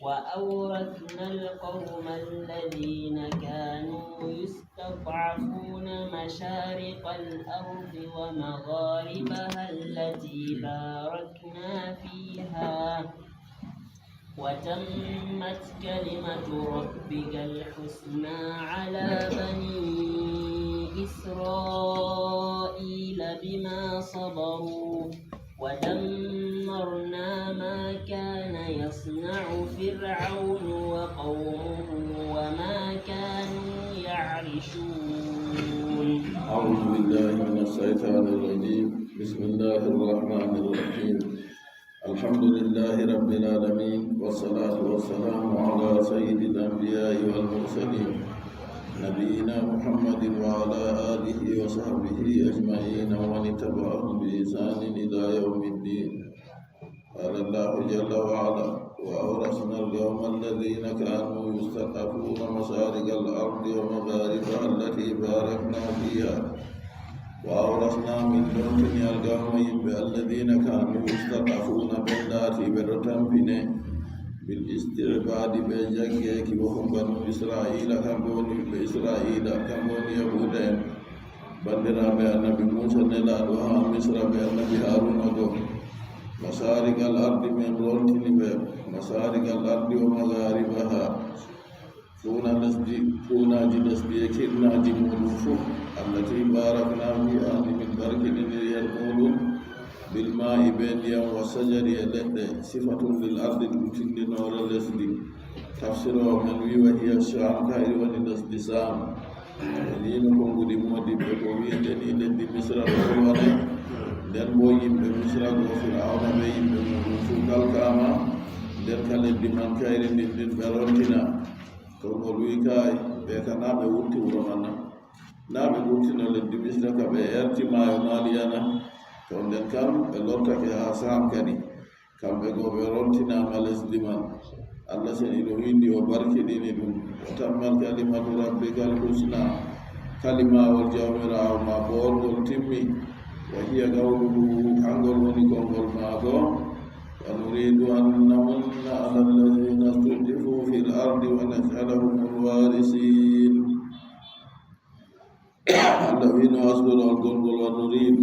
وأورثنا القوم الذين كانوا يستضعفون مشارق الأرض ومغاربها التي باركنا فيها وتمت كلمة ربك الحسنى على بني إسرائيل بما صبروا ودمرنا ما كان يصنع فرعون وقومه وما كانوا يعرشون. أعوذ بالله من الشيطان الرجيم. بسم الله الرحمن الرحيم. الحمد لله رب العالمين والصلاة والسلام على سيد الأنبياء والمرسلين نبينا محمد وعلى آله وصحبه أجمعين ومن تبعهم بإحسان إلى يوم الدين. قال الله جل وعلا: وأورثنا القوم الذين كانوا يستضعفون مشارق الأرض ومغاربها التي باركنا فيها وأورثنا من دونهم القوم الذين كانوا يستضعفون باللاتي برتنبنه بالاستعباد بجنجك وهم بنو إسرائيل كمبوني بإسرائيل كمبوني يهودين بندنا بأنبي موسى نلا دوها مصر بأنبي هارون ودو مشارق الأرض من رولتني مشارق الأرض ومغاربها فونا جنسبي كنا جمولوفو التي باركنا فيها من بركة يرمولون بالماء بينيا والشجر يلد صفة للأرض التي نور الأسد تفسير من وهي الشام كائر ونسد سام دينكم قد مودي بقوي دين مصر الأولى den bo yimɓe misra go fir'auna ɓe yimɓe muɗum fu kalkama nden kalendi man kayre ndin ɓe rontina to ngol wi kay ɓe ka naɓe wurti wuro manna naɓe wurtino leddi misra ka ɓe erti maayo maliyana to nden kam ɓe lottake ha sam kadi kamɓe go ɓe rontinama lesdi man allah sen iɗo windi o barkiɗini ɗum o tammal kalimatu rabbikal husna kalimawol jawmirawo ma boorgol timmi وهي قوله حنقل ونكون معه ونريد أن نمن على الذين استضعفوا في الأرض ونجعلهم الوارثين الذين أصبروا القنقل ونريد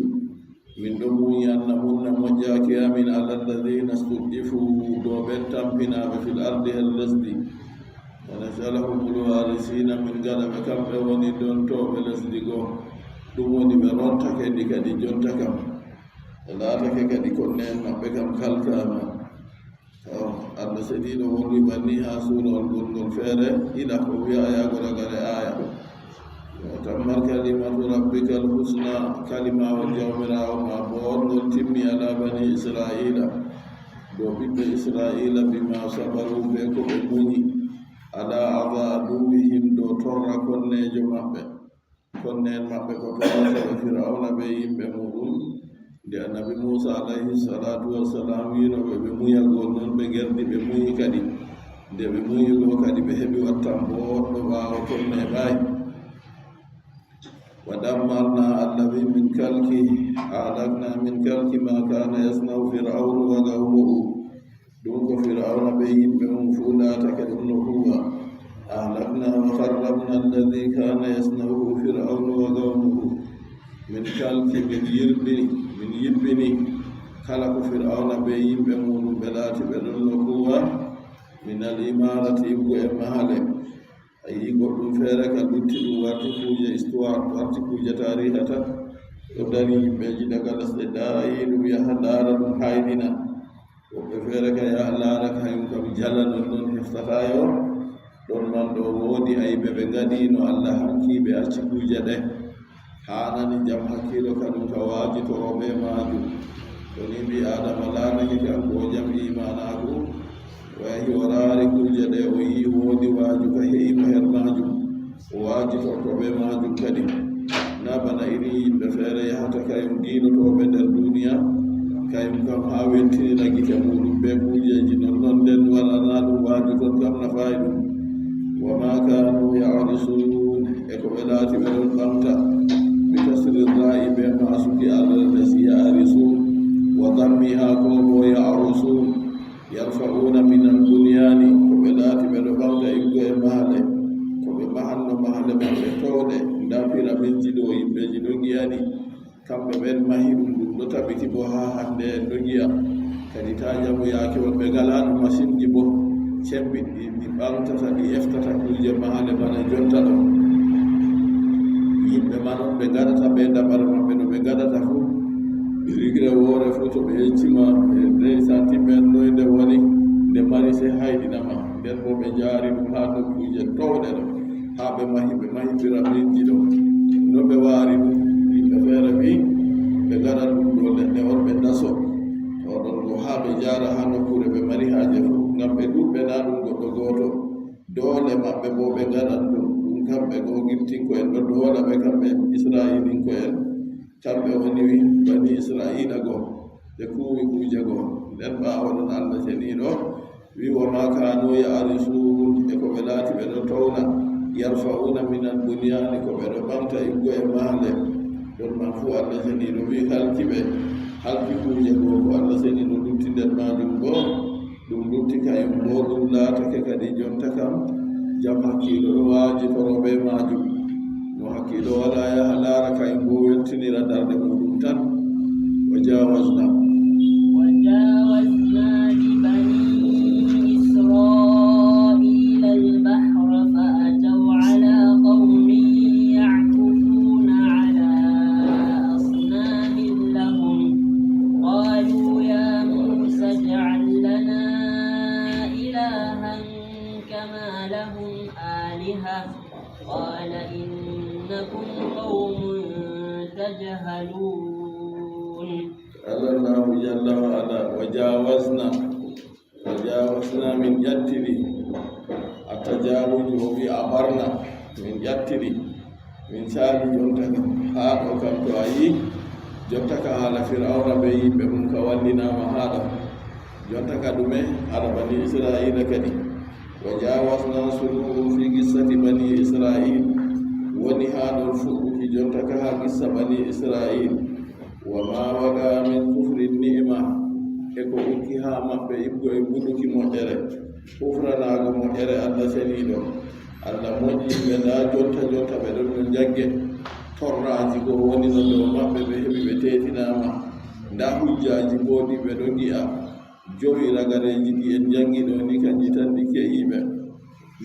من دموي أن نمن مجاكيا من على الذين استضعفوا دوبتا بنا في الأرض الذي ونجعلهم الوارثين من قلب كم وندون توب الذي ɗum woni ɓe rontake ndi kadi jonta kam ɓe laatake kadi konnen maɓɓe kam kalkama allah seɗiɗo wolwi banni ha suurawol gonngol feere ila ko wiya yagoragare aya o tammar kalimatu rabbika al husna kalimawol jawmirawo ma boorgol timmi ala bani israila ɗo ɓiɓɓe israila bima sabaru ɓe ko ɓe muñi ala ada aduwihim ɗo torra konnejo maɓɓe konnen maɓɓe ko torasaɓe fir'auna ɓe yimɓe muɗum nde annabi musa alayhi salatu wassalam winoɓe ɓe muyagol noon ɓe gerdi ɓe muyi kadi nde ɓe muyigo kadi ɓe heɓi wattan boɗɗo ɓaawo konne ɓayi wa dammarna allah wi min kalki halakna min kalki ma kana yasnau fir'aunu wa qawmuhu ɗum ko fir'auna ɓe yimɓe mum fuu laatake ɗum no huwa أهلكنا وخربنا الذي كان يصنعه فرعون وقومه من كلك من يبني خلق فرعون بين بمول بلات بلنقوة من الإمارة يبقى مهلك أي يقول فرق البتل وارتكوجة استوار وارتكوجة تاريخة يبدأني بيجي دقال استدائي ويهدار المحايدين وبفرق يا الله لك هيوكم جلن ونون افتخايو ɗon man ɗo woodi ayɓe ɓe ngaɗino allah hakkiɓe accikuuje ɗe hanani jam hakkilo kadum ka waajitoroɓe majum to ni mbi adama laanake kanko o jam imanaku o yahi o raari kuje ɗe o yi woodi waaju ka heimo her majum o waajitortoɓe majum kadi na bana iri yimɓe feere yahata kayum diinotoɓe nder duniya kayum kam ha weltinina gite muɗum ɓe kujeji nonnon nden waɗana ɗum waajuton kam nafayi ɗum وما كانوا يعرسون إقبلات من القمطة بكسر الراء بما سكي على الذي يعرسون وضمها قوم يعرسون yarfa'una min al-bunyani ko ɓe laati ɓe ɗo ɓamta iggo e mahale ko ɓe mahanno mahale maɓɓe towɗe nda piramidji ɗo yimɓeji ɗo giyani kamɓe ɓen mahi ɗum ɗum ɗo tabiti bo ha hande en ɗo giya kadi ta jamu yaake wonɓe galano masinji bo cembiɗɗi ɗi ɓamtata ɗi eftata kuje mahale bana jonta ɗo yimɓe manon ɓe gadata ɓe daɓara maɓɓe no ɓe gadata fu rigre woore fu to ɓe yeccima e 2 centimétre ɗo nde woni nde mari se hayɗinama nden bo ɓe jaari ɗum ha nokkuje towɗe ɗo ha ɓe mahi piramidji ɗo no ɓe waari ɗum yimɓe feere wi ɓe gaɗat ɗum ɗo leɗɗe on ɓe daso oɗon go ha ɓe jara ha nokkure ɓe mari haaje fu ngam ɓe ɗuɓɓe na ɗum goɗɗo goto doole maɓɓe bo ɓe gaɗat ɗum kamɓe go giltinko'en ɗo doola ɓe kamɓe israilinko'en kamɓe woni bani israila go ɓe kuwi kuje go nden ɓawo ɗon allah ceniɗo wi wa ma kanu ya'risun e ko ɓe laati ɓe ɗo towna yarfa'una min al-bunyani ko ɓe ɗo ɓamta iggo e maale ɗon man fu allah ceniɗo wi halki kuje go ko allah ceniɗo lutti nder majum bo ɗum lutti kayum bo ɗum laatake kadi jonta kam jam hakkiilo ɗo waajitoro be majum no hakkiilo wala yaha laara kayum bo weltinira darde muɗum tan wa jawasna ببني إسرائيل البحر فأتوا على قوم يعكفون على أصنام لهم قالوا يا موسى اجعل لنا إلها كما لهم آلهة قال إنكم قوم تجهلون الله جل وعلا وجاوزنا من يتري التجاوز وفي أمرنا من يتري من سالي جنتك هذا كم تؤيي جنتك على فرعون بي بمنك ولنا مهذا جنتك دمي على بني إسرائيل كدي وجاوزنا سلوه في قصة بني إسرائيل ونهاد الفوق في جنتك قصة بني إسرائيل وما وقع من كفر النعمة eko ukki ha maɓɓe ibgo e buɗuki moƴƴere kufranago moƴƴere allah seniɗo allah moƴƴi ɓe nda jonta ɓe ɗon no jagge torraji go woni no dow maɓɓe ɓe heɓi ɓe tetinama nda hujjaji boɗi ɓe ɗo gi'a jowi ragareji ɗi en jangi ɗo ni kanji tan ɗi ke'iɓe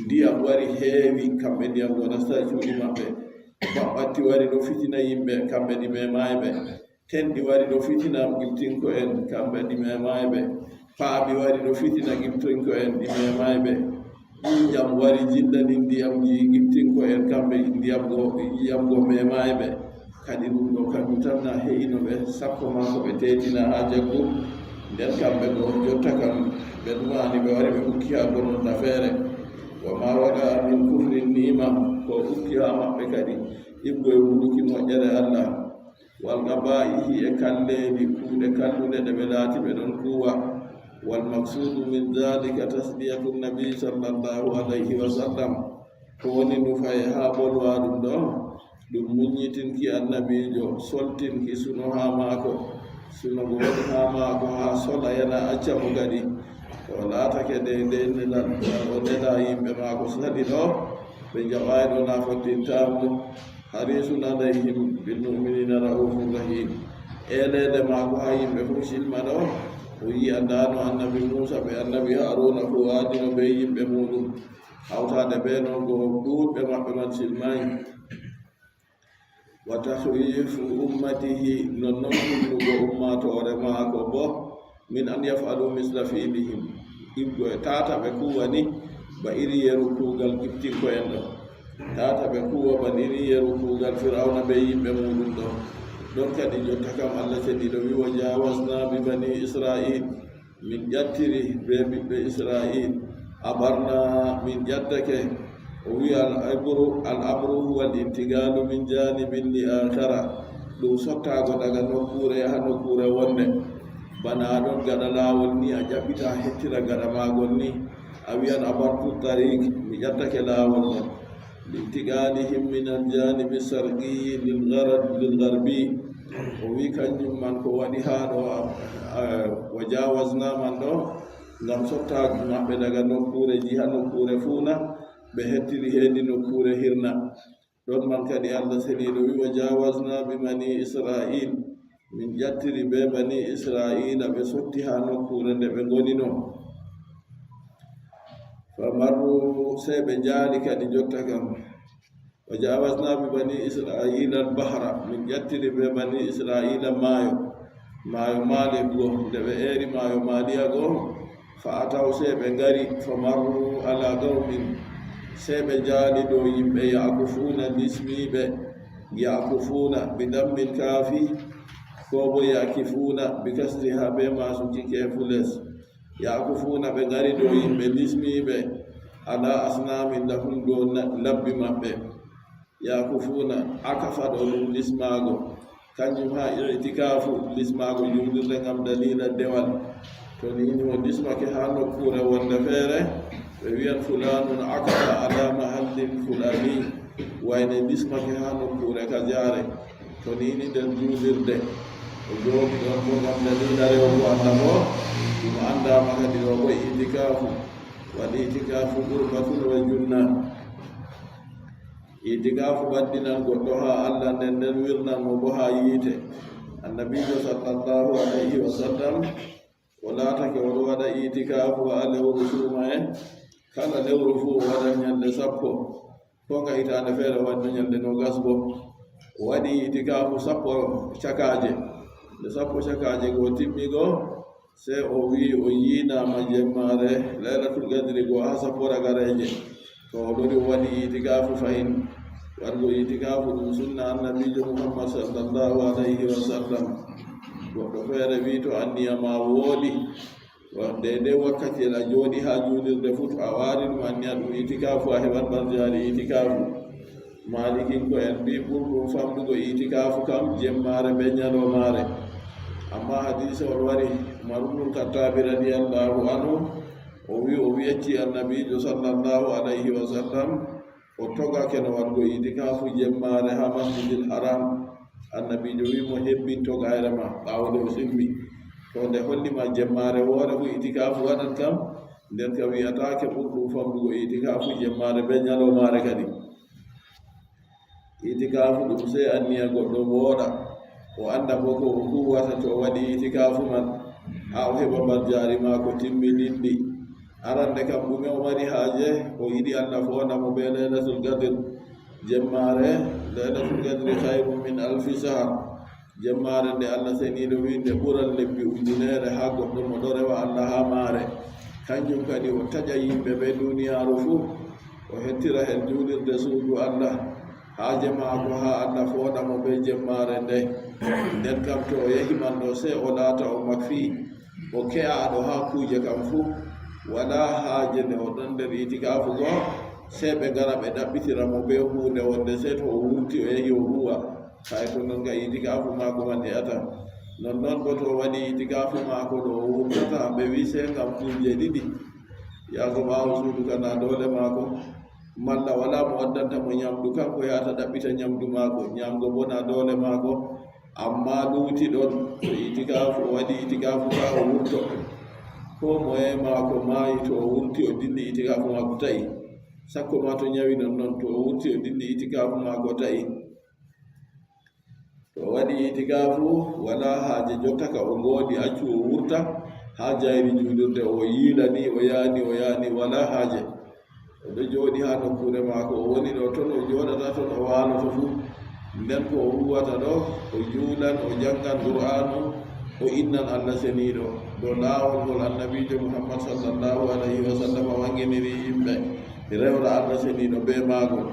ndiyam wari heewi kamɓe ndiyam go nasta cuuɗi maɓɓe baɓɓatti wari ɗo fitina yimɓe kamɓe ɗi memayiɓe tenɗi wari ɗo fitina giltinko en kamɓe ɗi memayiɓe paaɓi wari ɗo fitina giltinko en ɗi memayiɓe ƴiƴam wari jiɗɗani ndiyamji giltinko en kamɓe ndiyam go memayiɓe kadi ɗum ɗo kamɓe tan na heino ɓe sappo ma ko ɓe tetina ha jaggu nden kamɓe ɗo jotta kam ɓe ɗumani ɓe wari ɓe ukki ha bononta feere wa ma waga min kufri nima ko ukki ha maɓɓe kadi ibgo e wuɗuki moƴƴere allah wal qaba'ihi e kalleji kuuɗe kalluɗe ɗe ɓe laati ɓe ɗon kuwa wal maksudu min dhalika tasdiyatu nabi sallallahu alayhi wa sallam ko woni nufaye ha bolwa ɗum ɗo ɗum muññitinki annabijo soltinki suno ha maako suno go woni ha maako ha sola yana accamo kadi o laatake de o nena yimɓe maako sadi ɗo ɓe jaɓayɗo nafottintamo harisun alayhim bilmuminina raufur rahim elede maako ha yimɓe fof silma ɗo o yi andano annabi Musa ɓe annabi Haruna ko waadino ɓe yimɓe muɗum hawtade ɓe noon go ɗuuɗɓe maɓɓe man silmayi wa tahwifu ummatihi nonnoon hunnugo ummatore maako bo min an yafalu misla fiilihim ibgo e tata ɓe kuwani ba iri yeru kuugal giptinko en ɗo tata ɓe kuwa ban iri yeru kuugal firawna ɓe yimɓe muɗum ɗo ɗon kadi jotta kam allah ceniɗo wi wa jawasna bi bani israil min ƴattiri be ɓiɓɓe israil abarna min ƴaddake o wi al amru huwa al intigalu min janibin li akhara ɗum sottago daga nokkure yaha nokkure wonde bana ɗon gaɗa laawol ni a ƴaɓɓita hettira gaɗa magol ni a wiyan abartu tarik mi ƴattake laawol ɗon lintigalihim min aljanibi sarqiyi lilgarbi o wi kanjum man ko waɗi ha ɗo wa jawasna man ɗo ngam sottaaki maɓɓe daga nokkure jiha nokkure fuuna ɓe hettiri heedi nokkure hirna. ɗon man kadi Allah seniiɗo wi wa jawasna bi bani israil, min ƴattiri be bani israila ɓe sotti ha nokkure nde ɓe ngonino. famarru sey ɓe jaali kadi jotta kam wa jawasna bi bani israila albahra, min ƴattiri be bani israila maayo maali goo. nde ɓe eeri maayo maaliya goo fa ataw sey ɓe ngari famarru ala gawmin, sey ɓe jaali dow yimɓe yakufuuna lismiiɓe, yakufuuna bi dammin kaafi ko bo yakifuuna bi kasriha be maasuki keefules. yakufuuna ɓe ngari dow yimɓe lismiiɓe ala asnamin lahum dow labbi maɓɓe. yakufuuna akafa ɗo ɗum lismaago, kanjum ha itikafu lismaago juulirde ngam dalila dewal. to ni o lismake ha nokkure wonde feere ɓe wiyan fulanun akafa ala mahallin fulani, wayne lismake ha nokkure ka jaare. to nini nden juulirde o joomi ɗon bo ngam dalila rewbo Allah mo ɗum andama kadi ɗo bo itikafu. wal itikafu qurbatun wa junna, itikafu waddinan goɗɗo ha Allah, nden wirnan mo bo ha yiite. annabijo sallallahu alayhi wa sallam o laatake oɗo waɗa itikafu ha lewru suuma en. kala lewru fuu o waɗa ñande 10, ko nga hitande feere wadde ñande 20 bo. o waɗi itikafu 10 cakaje. nde 10 cakaje go timmi go, sey o wi o yiinama jemmare laylatul gadri go ha 10 ragareje. to o ɗori o waɗi itikafu fayin. wargo itikafu ɗum sunna annabijo muhammad sallallahu alayhi wa sallam. goɗɗo feere wi to anniyama woodi dede wakkati a jooɗi ha juulirde fuu, to a waari ɗum anniya ɗum itikafu, a heɓat barjaari itikafu. malikinko en mbi ɓurɗum famɗugo itikafu kam jemmare be ñalomare. amma hadise on wari marumnum kattabi radiyallahu anhu o wiyecci annabijo sallallahu alayhi wa sallam o togake no wargo itikafu jemmare ha masjidil haram. annabijo wi mo hebbinto gayre ma ɓaawo nde o simmi. to nde hollima jemmare woore fu itikafu waɗat kam, nden ka wiyatake ɓurɗum famɗugo itikafu jemmare be ñalomare kadi. itikafu ɗum sey anniya goɗɗo wooɗa, o anda bo ko o huwata to o waɗi itikafu man, ha o heɓa barjaari maako timmiɗinɗi. arande kam ɗume o mari haaje, o yiɗi Allah foonamo be laylatul gadr jemmare. laylatul gadri khairum min alfi shahr, jemmare nde Allah seniiɗo wi nde ɓuran lebbi ujunere ha goɗɗo mo ɗo rewa Allah ha maare. kanjum kadi o taƴa yimɓe ɓe duniyaaru fuu, o hettira hen juulirde suudu Allah, haaje maako ha Allah foonamo be jemmare nde. nden kam to o yahi man ɗo sey o laata o makfi, o ke'aɗo ha kuuje kam fuu, wala haaje nde o ɗon nder itikafu goo, sey ɓe ngara ɓe ɗaɓɓitiramo be hunde wonde sey to o wurti o yahi o huwa. hay to non ga itikafu maako man he'ata. nonnoon bo to o waɗi itikafu maako ɗo o wurtata, ɓe wi sey ngam kuuje ɗiɗi. yaago ɓaawo suudu kana doole maako, malla wala mo waddanta mo ñamdu, kanko yahata ɗaɓɓita ñamdu maako, ñamgo bo na doole maako. amma ɗuuti ɗon to itikafu o waɗi itikafu ka o wurto, ko moye maako maayi to o wurti o dilli itikafu maako ta'i. sakko ma to ñawi nonnoon to o wurti o dilli itikafu maako ta'i. to o waɗi itikafu wala haaje jotta ka o ngoodi accu o wurta ha jayri juulirde o yiilani o yaani wala haaje. oɗo jooɗi ha nokkure maako, o woni ɗo ton, o jooɗata ton, o waaloto fuu. nden ko o huwata ɗo, o juulan, o jangan qur'anu, o innan Allah seniiɗo dow laawol ngol annabijo muhammad sallallahu alayhi wa sallam wanginiri yimɓe rewra Allah seniiɗo be maagol.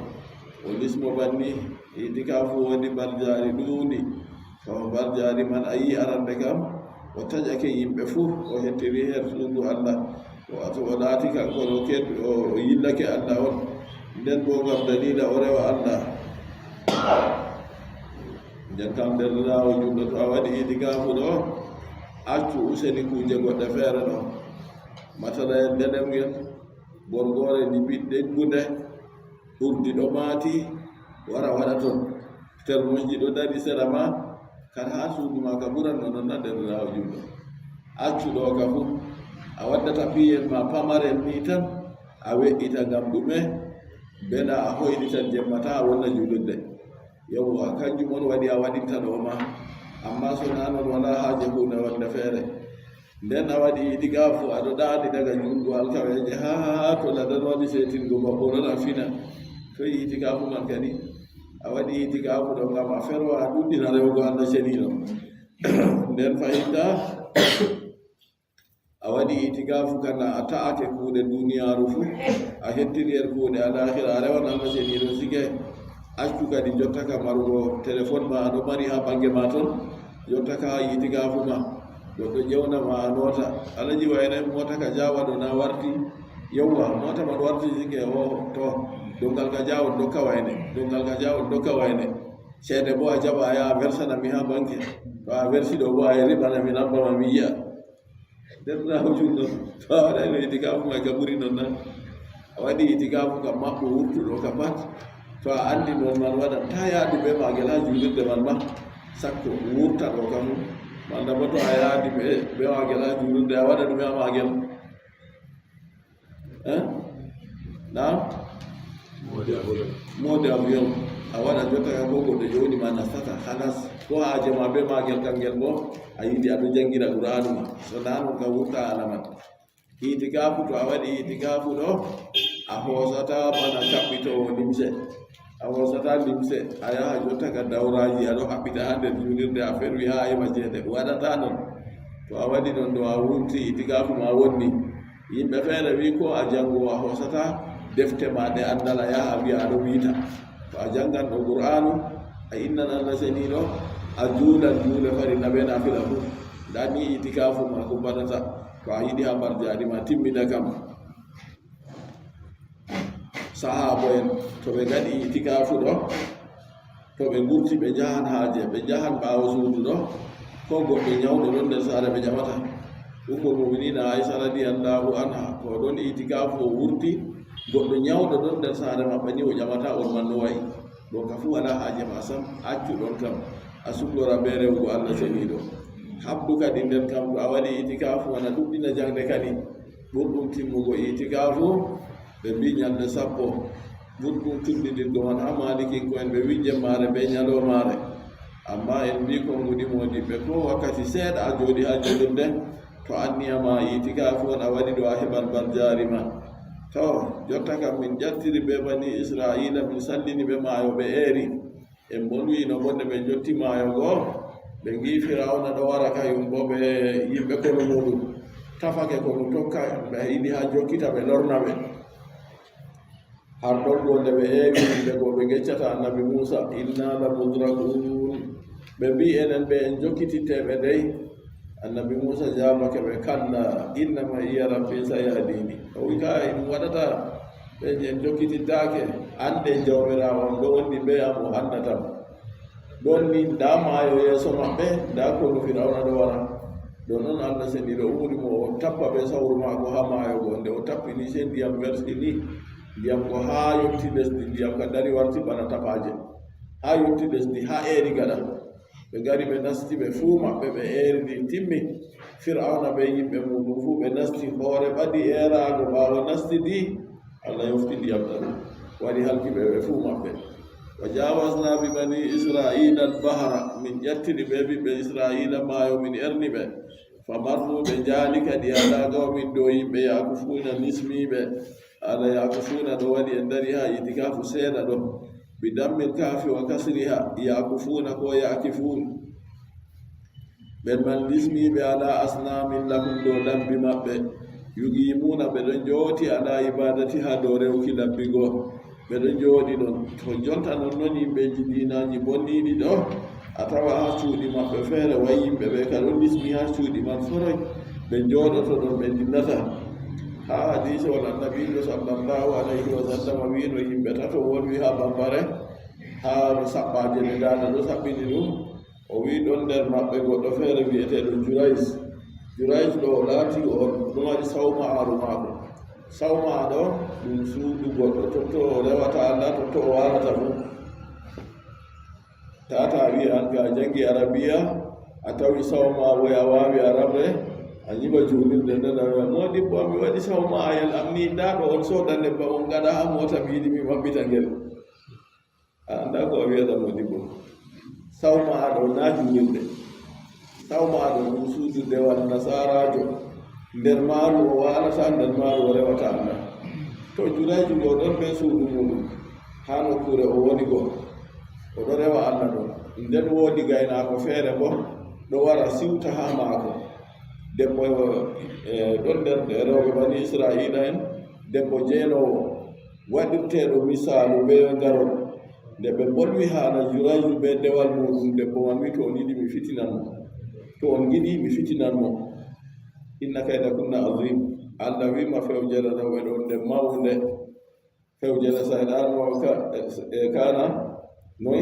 o lismo banni itikafu woni barjaari ɗuuɗi. kawo barjaari man a yi arande kam o taƴake yimɓe fuu, o hettiri her suudu Allah, o laati kanko o yillake Allah on. nden bo ngam dalila o rewa Allah. nden kam nder laawo juɗɗo to a waɗi itikafu ɗo, accu useni kuuje goɗɗe feere ɗo. masala en ndeɗemgel borgore ndi ɓiɗɗe gunde ɓurdi ɗo maati, wara waɗa ton termoji ɗo dari sera ma, kala ha suudu ma ka ɓuran no non nder laawo juɗɗo. accu ɗo ka fuu a waddata piyen ma pamaren ni tan a we'ita ngam ɗume beɗa a hoyni tan jemmata a wonna julurde yewwa kanjum on waɗi a waɗinta ɗo ma amma so na non wala haaje hunde wonde feere nden a waɗi itikafu aɗo ɗaani daga julgo alkaweje ha to ladan waɗi setingo babbo ɗon a fina to itikafu man kadi a waɗi itikafu ɗo ngam a ferwa a ɗuɗɗina rewgo Allah ceniɗo nden fayinta a waɗi itikafu kana a ta'ake kuuɗe duniyaru fu a hettiri er kuuɗe alahira a rewan Allah ceniɗo sige accu kadi jotta ka marugo téléphone ma aɗo mari ha bange ma ton jotta ka itikafu ma goɗɗo ƴewna ma a noota alaji wayne mota ka jawa ɗo na warti yewwa mota ma ɗo warti sige o to dongal ka jawon dokka wayne dongal ka jawon dokka wayne ceede bo a jaɓa a yaha versanami ha banque to a versi ɗo bo a riɓanami nambama mi yiya nden hawjum ɗon to a waɗayno itikafu ma ka ɓuri non nan a waɗi itikafu kam maɓɓo wurtuɗo ka pat to a andi non man waɗan ta yaadu ɓe magel ha julirde man ma sakko wurta ɗo kam manda bo to a yaadi ɓe magel ha julirde a waɗa ɗume ha magel nam mode avion a waɗa jottaka ko goɗɗo joni ma nastata hanas ko haaje ma ɓe magel kangel bo a yiɗi aɗo jangira qur'anu ma so nanon ka wurta alaman itikafu to a waɗi itikafu ɗo a hoosata bana kaɓɓitowo limse a hoosata limse a yaha jotta ka dawraji aɗo haɓɓita ha nder julirde a ferwi ha heɓa ceede waɗata non to a waɗi non ɗo a wurti itikafu ma wonni yimɓe feere wi ko a jango a hoosata defte ma ɗe andal a yaha wiya aɗo wiita to a jangan ɗo qur'anu a innan Allah seniɗo a juulan juule fari naɓena fila fu dani itikafu ma ko mbaɗata to a yiɗi ha barjaɗi ma timmina kam sahabo en to ɓe gaɗi itikafu ɗo to ɓe gurti ɓe jahan haaje ɓe jahan ɓaawo suudu ɗo ko goɗɗo ñawɗo ɗon nder saare ɓe jaɓata ummul muminina Aisha radiyallahu anha to ɗon itikafu o wurti goɗɗo ñawɗo ɗon nder saare maɓɓe ni o ƴamata on man no wayi ɗo ka fu wala haaje ma sam accu ɗon kam a suklora be rewgo Allah ceniɗo habdu kadi nden kam to a waɗi itikafu wana ɗuɗɗina jangde kadi ɓurɗum timmugo itikafu ɓe mbi ñalde sappo ɓurɗum tuddidirgo man ha malikin ko en ɓe wi jemmare be ñalomare amma en mbi ko ngudi modiɓɓe ko wakkati seeɗa a jooɗi ha julirde to anniyama itikafu on a waɗi ɗo a heɓan barjari ma to jotta kam min ƴattiri be bani israila min sallini ɓe maayo ɓe eeri en bonwino bonde ɓe jotti maayo goo ɓe gi firawna ɗo wara kayum bo ɓe yimɓe kono muɗum tafake kono tokka ɓe yiɗi ha jokkita ɓe lorna ɓe har ɗon gonde ɓe eewi yimɓe goo ɓe geccata annabi Musa inna la mudrakun ɓe mbi enen ɓe en jokkititteɓe dey annabi Musa jamake ɓe kalla innama iya rabbi sayahdini o wi ka ɗum waɗata ɓe en jokkitittake ande jawmirawo on ɗo wonni ɓe am o andatam ɗon ni nda maayo yeeso maɓɓe nda kono firawna ɗo wara ɗo noon Allah seniɗo umurimo o tappa ɓe sawru maako ha maayo go nde o tappini se ndiyam wersi ni ndiyam ko ha yotti lesdi ndiyam ka dari warti bana tapaje ha yotti lesdi ha eeri gaɗa ɓe gari ɓe nasti ɓe fuu maɓɓe ɓe eeridi timmi firawna ɓe yimɓe muɗum fuu ɓe nasti hoore ɓaɗi eeraago ɓaawo nasti di Allah yofti ndiyam ɗaɗum waɗi halki ɓe fuu maɓɓe wa jawasna bi bani israila albahra min ƴattiri ɓe ɓiɓɓe israila maayo min erni ɓe famarru ɓe jaali kadi ala gawmin dow yimɓe yakufuna nismiɓe ala yakufuna ɗo waɗi en dari ha itikafu seeɗa ɗo bidammil kafi wa kasriha yakufuna ko yakifun ɓen man nismiɓe ala asnamin lahum ɗo labbi maɓɓe yugimuna ɓe ɗon jooti ala ibadati ha dow rewki labbi goo ɓe ɗon jooɗi ɗon to jonta non noon yimɓeji dinaji bonniɗi ɗo a tawa ha cuuɗi maɓɓe feere way yimɓe ɓe ka ɗon nismi ha cuuɗi man foroy ɓe jooɗoto ɗon ɓe dinnata ha hadise wal annabijo sallallahu alayhi wa sallam wino yimɓe tato wonwi ha bambare ha saɓɓaje nde dada ɗo saɓɓini ɗum o wi ɗon nder maɓɓe goɗɗo feere wiyeteɗo jurais ɗo o laati o ɗum waɗi sawma'aru maako sawma ɗo ɗum suudu goɗɗo totto o rewata Allah totto o warata fu tata wi an ka jangi arabiya a tawi sawma woy a wawi arabre anyiba julirde ndana modibbo mi waɗi sawma ayal am ni ndaɗo on sodanne ba on gaɗa ha mota mi yiɗi mi mabbita ngel anda ko o wiyata modibbo sawma aɗo na julirde sawma aɗo ɗum suudu dewal nasarajo nder maaru o walata nder maaru o rewata anda to jurayju ɗo ɗon ɓe suudu muɗum ha nokkure o woni goo oɗo rewa allah ɗon nden woodi gaynako feere bo ɗo wara siwta ha maako debbo ɗon nder rewɓe bani israila en debbo jeenowo waɗirteɗo misalu ɓe ngarol nde ɓe bolwi haala jurayju ɓe dewal muɗum debbo man wi to on yiɗi mi fitinan mo to on giɗi mi fitinan mo inna kayda kunna azim allah wima fewjere rewɓe ɗon nde mawnde fewjere sayɗanu kana noy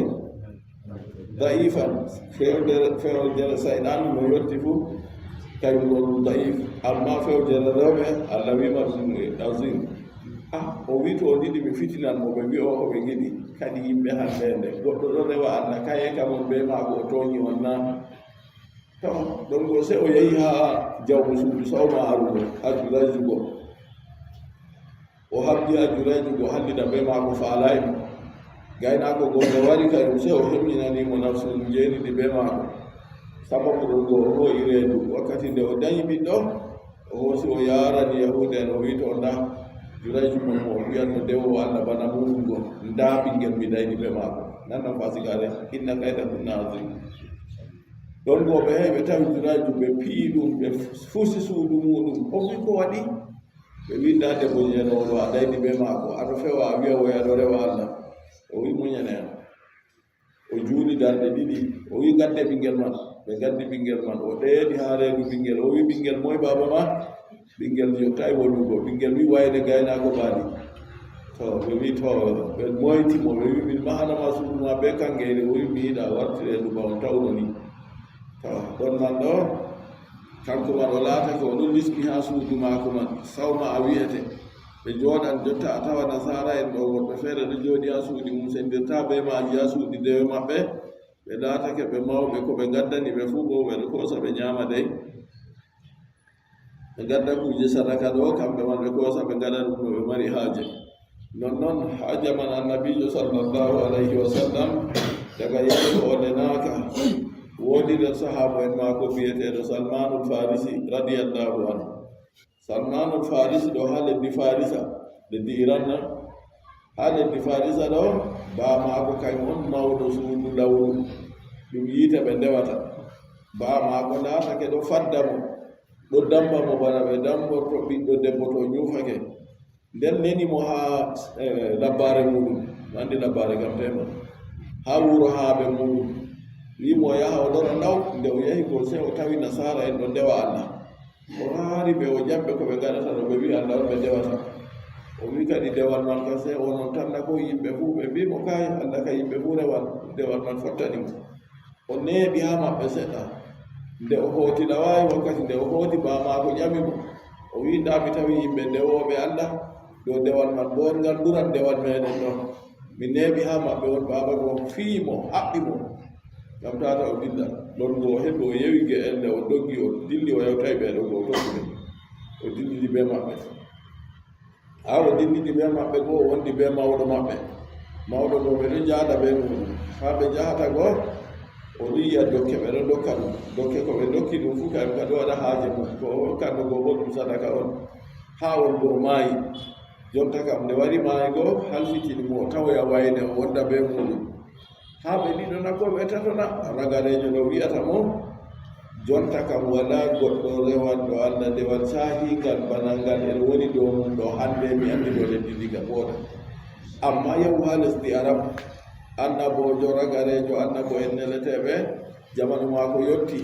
daifan fewjere sayɗanu no yotti fuu kañum ɗo ɗum daif amma fewjere rewɓe allah wima ɗum azim o wi to on yiɗi mi fitinan mo ɓe mbi o ko ɓe giɗi kadi yimɓe hannde goɗɗo ɗo rewa allah kaye kamon ɓe maako o tooñi on na to ɗon go se o yehi ha jawmo suudu sawma arugo ha jurayju go o habdi ha jurayju go hallida ɓe maako faalaymo gaynako go nde wari kayum se o hemñinanimo nafsu jeenidi ɓe maako sababu ɗon go o hoyi reedu wakkati nde o dañi ɓiɗɗo o hoosi o yarani yahude en o wi to nda jurayju mon mo o wiyanno dewowo allah bana muɗum go nda ɓinngel mi dayni ɓe maako nannan fasigare inna kayda kunna azim ɗon go ɓe heɓe tawi jurayju ɓe pii ɗum ɓe fusi suudu muɗum o wi ko waɗi ɓe wi nda debbo jeenowo ɗo a dayni ɓe maako aɗo fewa a wiya woy aɗo rewa allah o wi muñane am o juuli darɗe ɗiɗi o wi gadde ɓinngel man ɓe gaddi ɓinngel man o ɗeeɗi ha reedu ɓinngel o wi ɓinngel moye baba ma ɓinngel jottayi wolugo ɓinngel wi wayde gaynako baali to ɓe wi to ɓe moytimo ɓe wi min mahanama suudu ma ɓe kangeyre o wi mi yiɗa warti reedu ba on tawno ni to ɗon man ɗo kanko man o laatake o ɗon lismi ha suudu maako man sawma a wiyete ɓe jooɗan jotta a tawa nasara en ɗo woɓɓe feere ɗo jooɗi ha suuɗi mum sendirta ɓe maaji ha suuɗi dewe maɓɓe ɓe laatake ɓe mawɓe ko ɓe gaddani ɓe fuu bo ɓeɗo koosa ɓe ñaama dey ɓe gadda kuuje sadaka ɗo kamɓe man ɓe koosa ɓe gaɗa ɗum no ɓe mari haaje nonnoon ha jaman annabijo sallallahu alayhi wa sallam daga yeeso o nenaaka woodi nder sahaba en maako biyeteeɗo salmanul farisi radiyallahu anhu salmanul farisi ɗo ha leddi farisa leddi iranna ha leddi farisa ɗo baa maako kañum on mawɗo suudu lawru ɗum yiite ɓe ndewata baa maako laatake ɗo fadda mo ɗo damba mo bana ɓe damborto ɓiɗɗo debbo to ñuufake nden neni mo ha labbare muɗum andi labbare gam tema ha wuro haaɓe muɗum wimo o yaha o lora ndaw nde o yahi go se o tawi nasara en ɗo ndewa allah o haari ɓe o jamɓe ko ɓe gaɗata ɗo ɓe wi allah on ɓe ndewata o wi kadi dewal man ka se onon tanna ko yimɓe fuu ɓe mbimo kay allah ka yimɓe fuu rewal dewal man fottanimo o neeɓi ha maɓɓe seɗɗa nde o hooti ɗawawi wakkati nde o hooti bamako ƴamimo o wi ndami tawi yimɓe ndewoɓe allah dow dewal man ɓorngal ɓuran dewal meɗen ɗo mi neeɓi ha maɓɓe on baba go fiimo haɓɓimo gam tata o dilla ɗon go heɓi o yewi ge'elde o doggi o dilli o yewtawi ɓeɗo go tokkuɓe o dillidi be maɓɓe ha o dillidi be maɓɓe go o wondi be mawɗo maɓɓe mawɗo go ɓeɗo jaada be muɗum ha ɓe jahata go o wiya dokke ɓeɗo dokka ɗum dokke ko ɓe dokki ɗum fu kam kadi waɗa haaje mum ko o hokkanno go bo ɗum sadaka on ha on go maayi jonta kam nde wari maayi go halfitini mo tawoya wayne o wonda be muɗum ha ɓe ɗiɗo nakkoɓe tatona ragarejo ɗo wiyata mo jonta kam wala goɗɗo rewanɗo allah dewal sahingal banalngal en woni dow mum ɗo hande mi andi ɗo leddi diga ɓooɗa amma yahu ha lesdi arab annabojo ragarejo annabo en neleteɓe jamanu mako yotti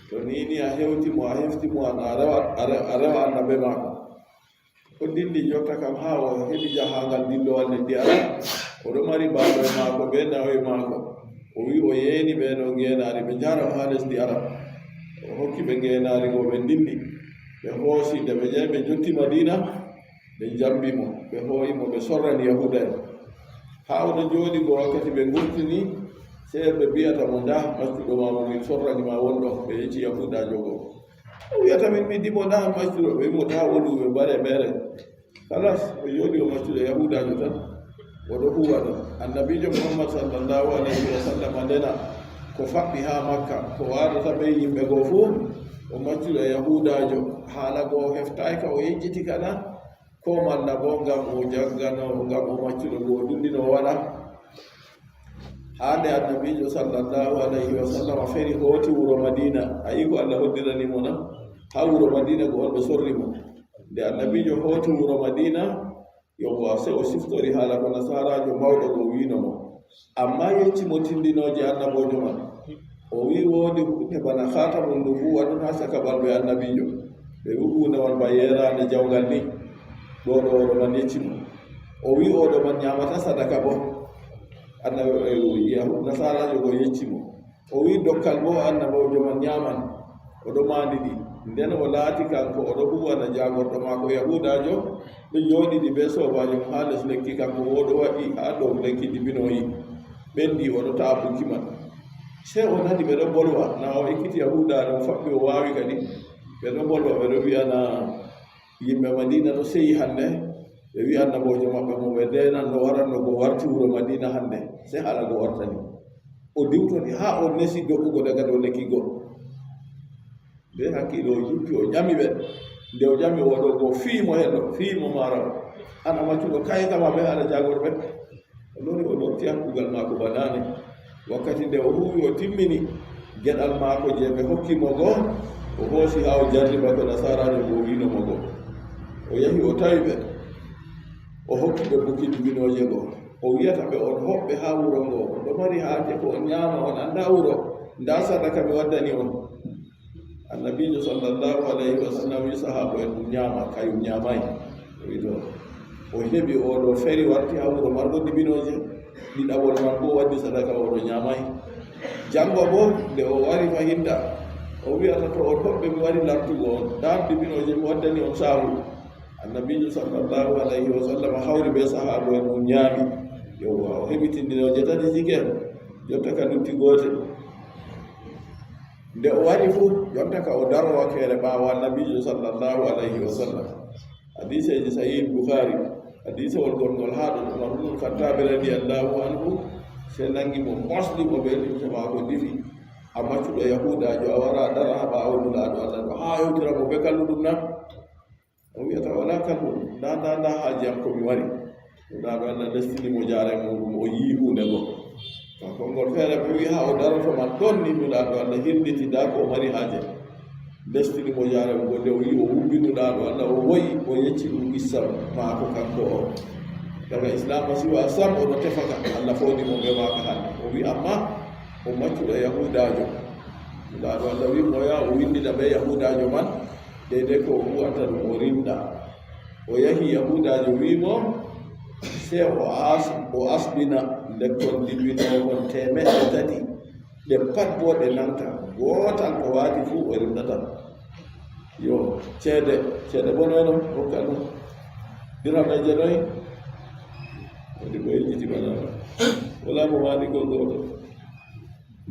to nini a hewtimo a heftimo an a rewa annabe mako o dilli jotta kam ha o heɓi jahangal dillowal leddi arab oɗo mari baɗo e maako ɓe nawo e maako o wi o yeeni ɓeɗo ngenari ɓe jaram ha lesdi arab o hokki ɓe ngenari go ɓe dilli ɓe hoosi nde ɓe jeyi ɓe jotti madina ɓe jambimo ɓe hooyimo ɓe sorrani yahuda en ha oɗo jooɗi go wakkati ɓe gurtini sey ɓe mbiyata mo nda maccuɗo mamo min sorranima wonɗo ɓe yecci yahudajo go o wiyata min mi dimoɗa maccuɗo ɓe moɗa woɗu ɓe mbaɗe mere kalas o yooɗi o maccuɗo yahudajo tan oɗo huwa ɗon annabijo muhammad sallllahu alayhi wa sallam ndena ko faɓɓi ha makka ko waɗata ɓe yimɓe goo fuu o maccuɗo yahudajo haala goo heftay ka o yejjiti kana ko malla bo ngam o jaggano ngam o maccuɗo goo ɗuɗɗino waɗa hande annabijo sallllahu alayhi wa sallam feri hooti wuro madina ayi ko allah hoddiranimo na ha wuro madina ko on ɓe sorri mo nde annabijo hooti wuro madina yowa se o siftori haala ko nasarajo mawɗo ko wino mo amma yeccimo tindinoje annabojo man o wi woodi huɗe bana hatamum ndu fuu waɗum ha saka balɓe annabijo ɓe wi hunde won ba yerande jawgal ni ɗo ɗo oɗo man yeccimo o wi oɗo man ñamata sadaka bo nasarajo go yeccimo o wi dokkal bo annabojo man ñaman oɗo mandi ɗi nden o laati kanko oɗo huwana jagorɗo maako yahudajo ɓe jooɗiɗi be sobajo mo ha les lekki kanko oɗo waɗi ha dow lekki dibinoyi ɓendi oɗo taabuki man se o nani ɓeɗo bolwa na o ekkiti yahudajo o faɓɓi o wawi kadi ɓeɗo bolwa ɓeɗo wiyana yimɓe madina ɗo seyi hande ɓe wi annabojo maɓɓe mo ɓe ndenan no waranno go warti wuro madina hande se haala go wartani o diwtoni ha o nesi dokkugo daga dow lekki go be hakkilo o juppi o ƴami ɓe nde o ƴami oɗo go fiimo henɗo fiimo maraw ana maccuɗo kayi kama ɓe haala jagorɓe o lori o lorti hakkugal maako banane wakkati nde o huwi o timmini geɗal maako je ɓe hokkimo goo o hoosi ha o jarriba ko nasarajo go winomo goo o yahi o tawi ɓe o hokki ɓe bukki dibinoje goo o wiyata ɓe on hoɓɓe ha wuro ngo on ɗo mari haaje ko on ñaama on anda wuro nda sadaka mi waddani on annabijo sallllahu alayhi wa sallam wi sahaba en ɗum ñaama kayum ñaamayi o wi to o heɓi oɗo feri warti ha wuro margo dibinoje ɗiɗaɓol man bo waddi sadaka oɗo ñaamayi janngo bo nde o wari fahinta o wiyata to on hoɓɓe mi wari lartugo on ɗan dibinoje mi waddani on saahu annabijo sallllahu alayhi wa sallam hawri be sahaba en ɗum ñaami yowa o heɓitindinoje tati jiken jotta ka lutti gootel nde o wari fuu jonta ka o daro wakkere ɓaawo annabijo sallllahu alayhi wa sallam hadiseji sahih bouhari hadisewol gongol haa ɗo umar ibnul khattabi radiallahu anhu se nangi mo mosli mo ɓe limse maako difi a maccuɗo yahudajo a wara dara ha ɓaawo nulaaɗo allah ɗo haa yewtira mo ɓe kalluɗum na o wiyata wala kalluɗum nda haaji am komi wari nulaaɗo allah lestinimo jaare muɗum o yii hunde go kongol feere ɓe wi ha o daroto man ɗon ni nulaaɗo allah hirɗiti da ko o mari haaje lestinimo jaare mo nde o wi o wubbi nulaaɗo allah o woyi o yecci ɗum issa maako kanko o daga islama siwa sam oɗo tefaka allah fodimo ɓe maaka hande o wi amma o maccuɗo yahudajo nulaaɗo allah wi moya o windina ɓe yahudajo man deydey ko o huwata ɗum o rinda o yahi yahudajo wimo se o asbina lekkon dibinokon temeɗɗe tati ɗe pat bo ɗe nanta gootal ko waati fuu o rimdata yo ceede bonoyno hokka ɗum dirameje noyi wodi ko yejjiti bana wala mo waɗi ko gooto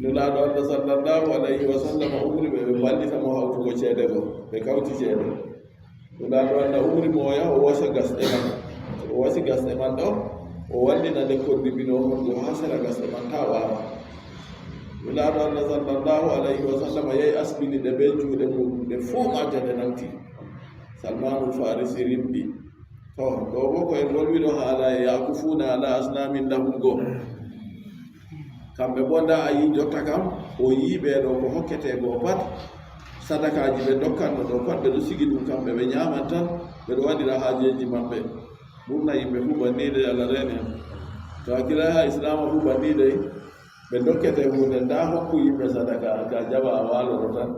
nulaaɗo allah sallllahu alayhi wa sallam umri ɓe mballitamo hawtugo ceede go ɓe kawti ceede nulaaɗo allah umri mo o yaha o wasa gasɗe man o wasi gasɗe man ɗo o wallina lekkol dibinokon go ha sera gasɗe man ta wawa nulaaɗo allah sallllahu alayhi wa sallam yehi asbini ɗe ɓe juuɗe muɗum ɗe fuu majja ɗe nanti salmanul farisi rimɓi to ɗo bo koye golwiɗo haala e yakufuna ala asnamin lahum go kamɓe bo nda a yi jotta kam o yi ɓeɗo ko hokkete go pat sadakaji ɓe dokkanno ɗo pat ɓeɗo sigi ɗum kamɓe ɓe ñaman tan ɓeɗo waɗira haajeji maɓɓe ɓurna yimɓe fuu banniɗe allah reni hen to hakkila ha islama fuu banniɗe ɓe dokkete hunde nda hokku yimɓe sadaka ka jaɓa a waloro tan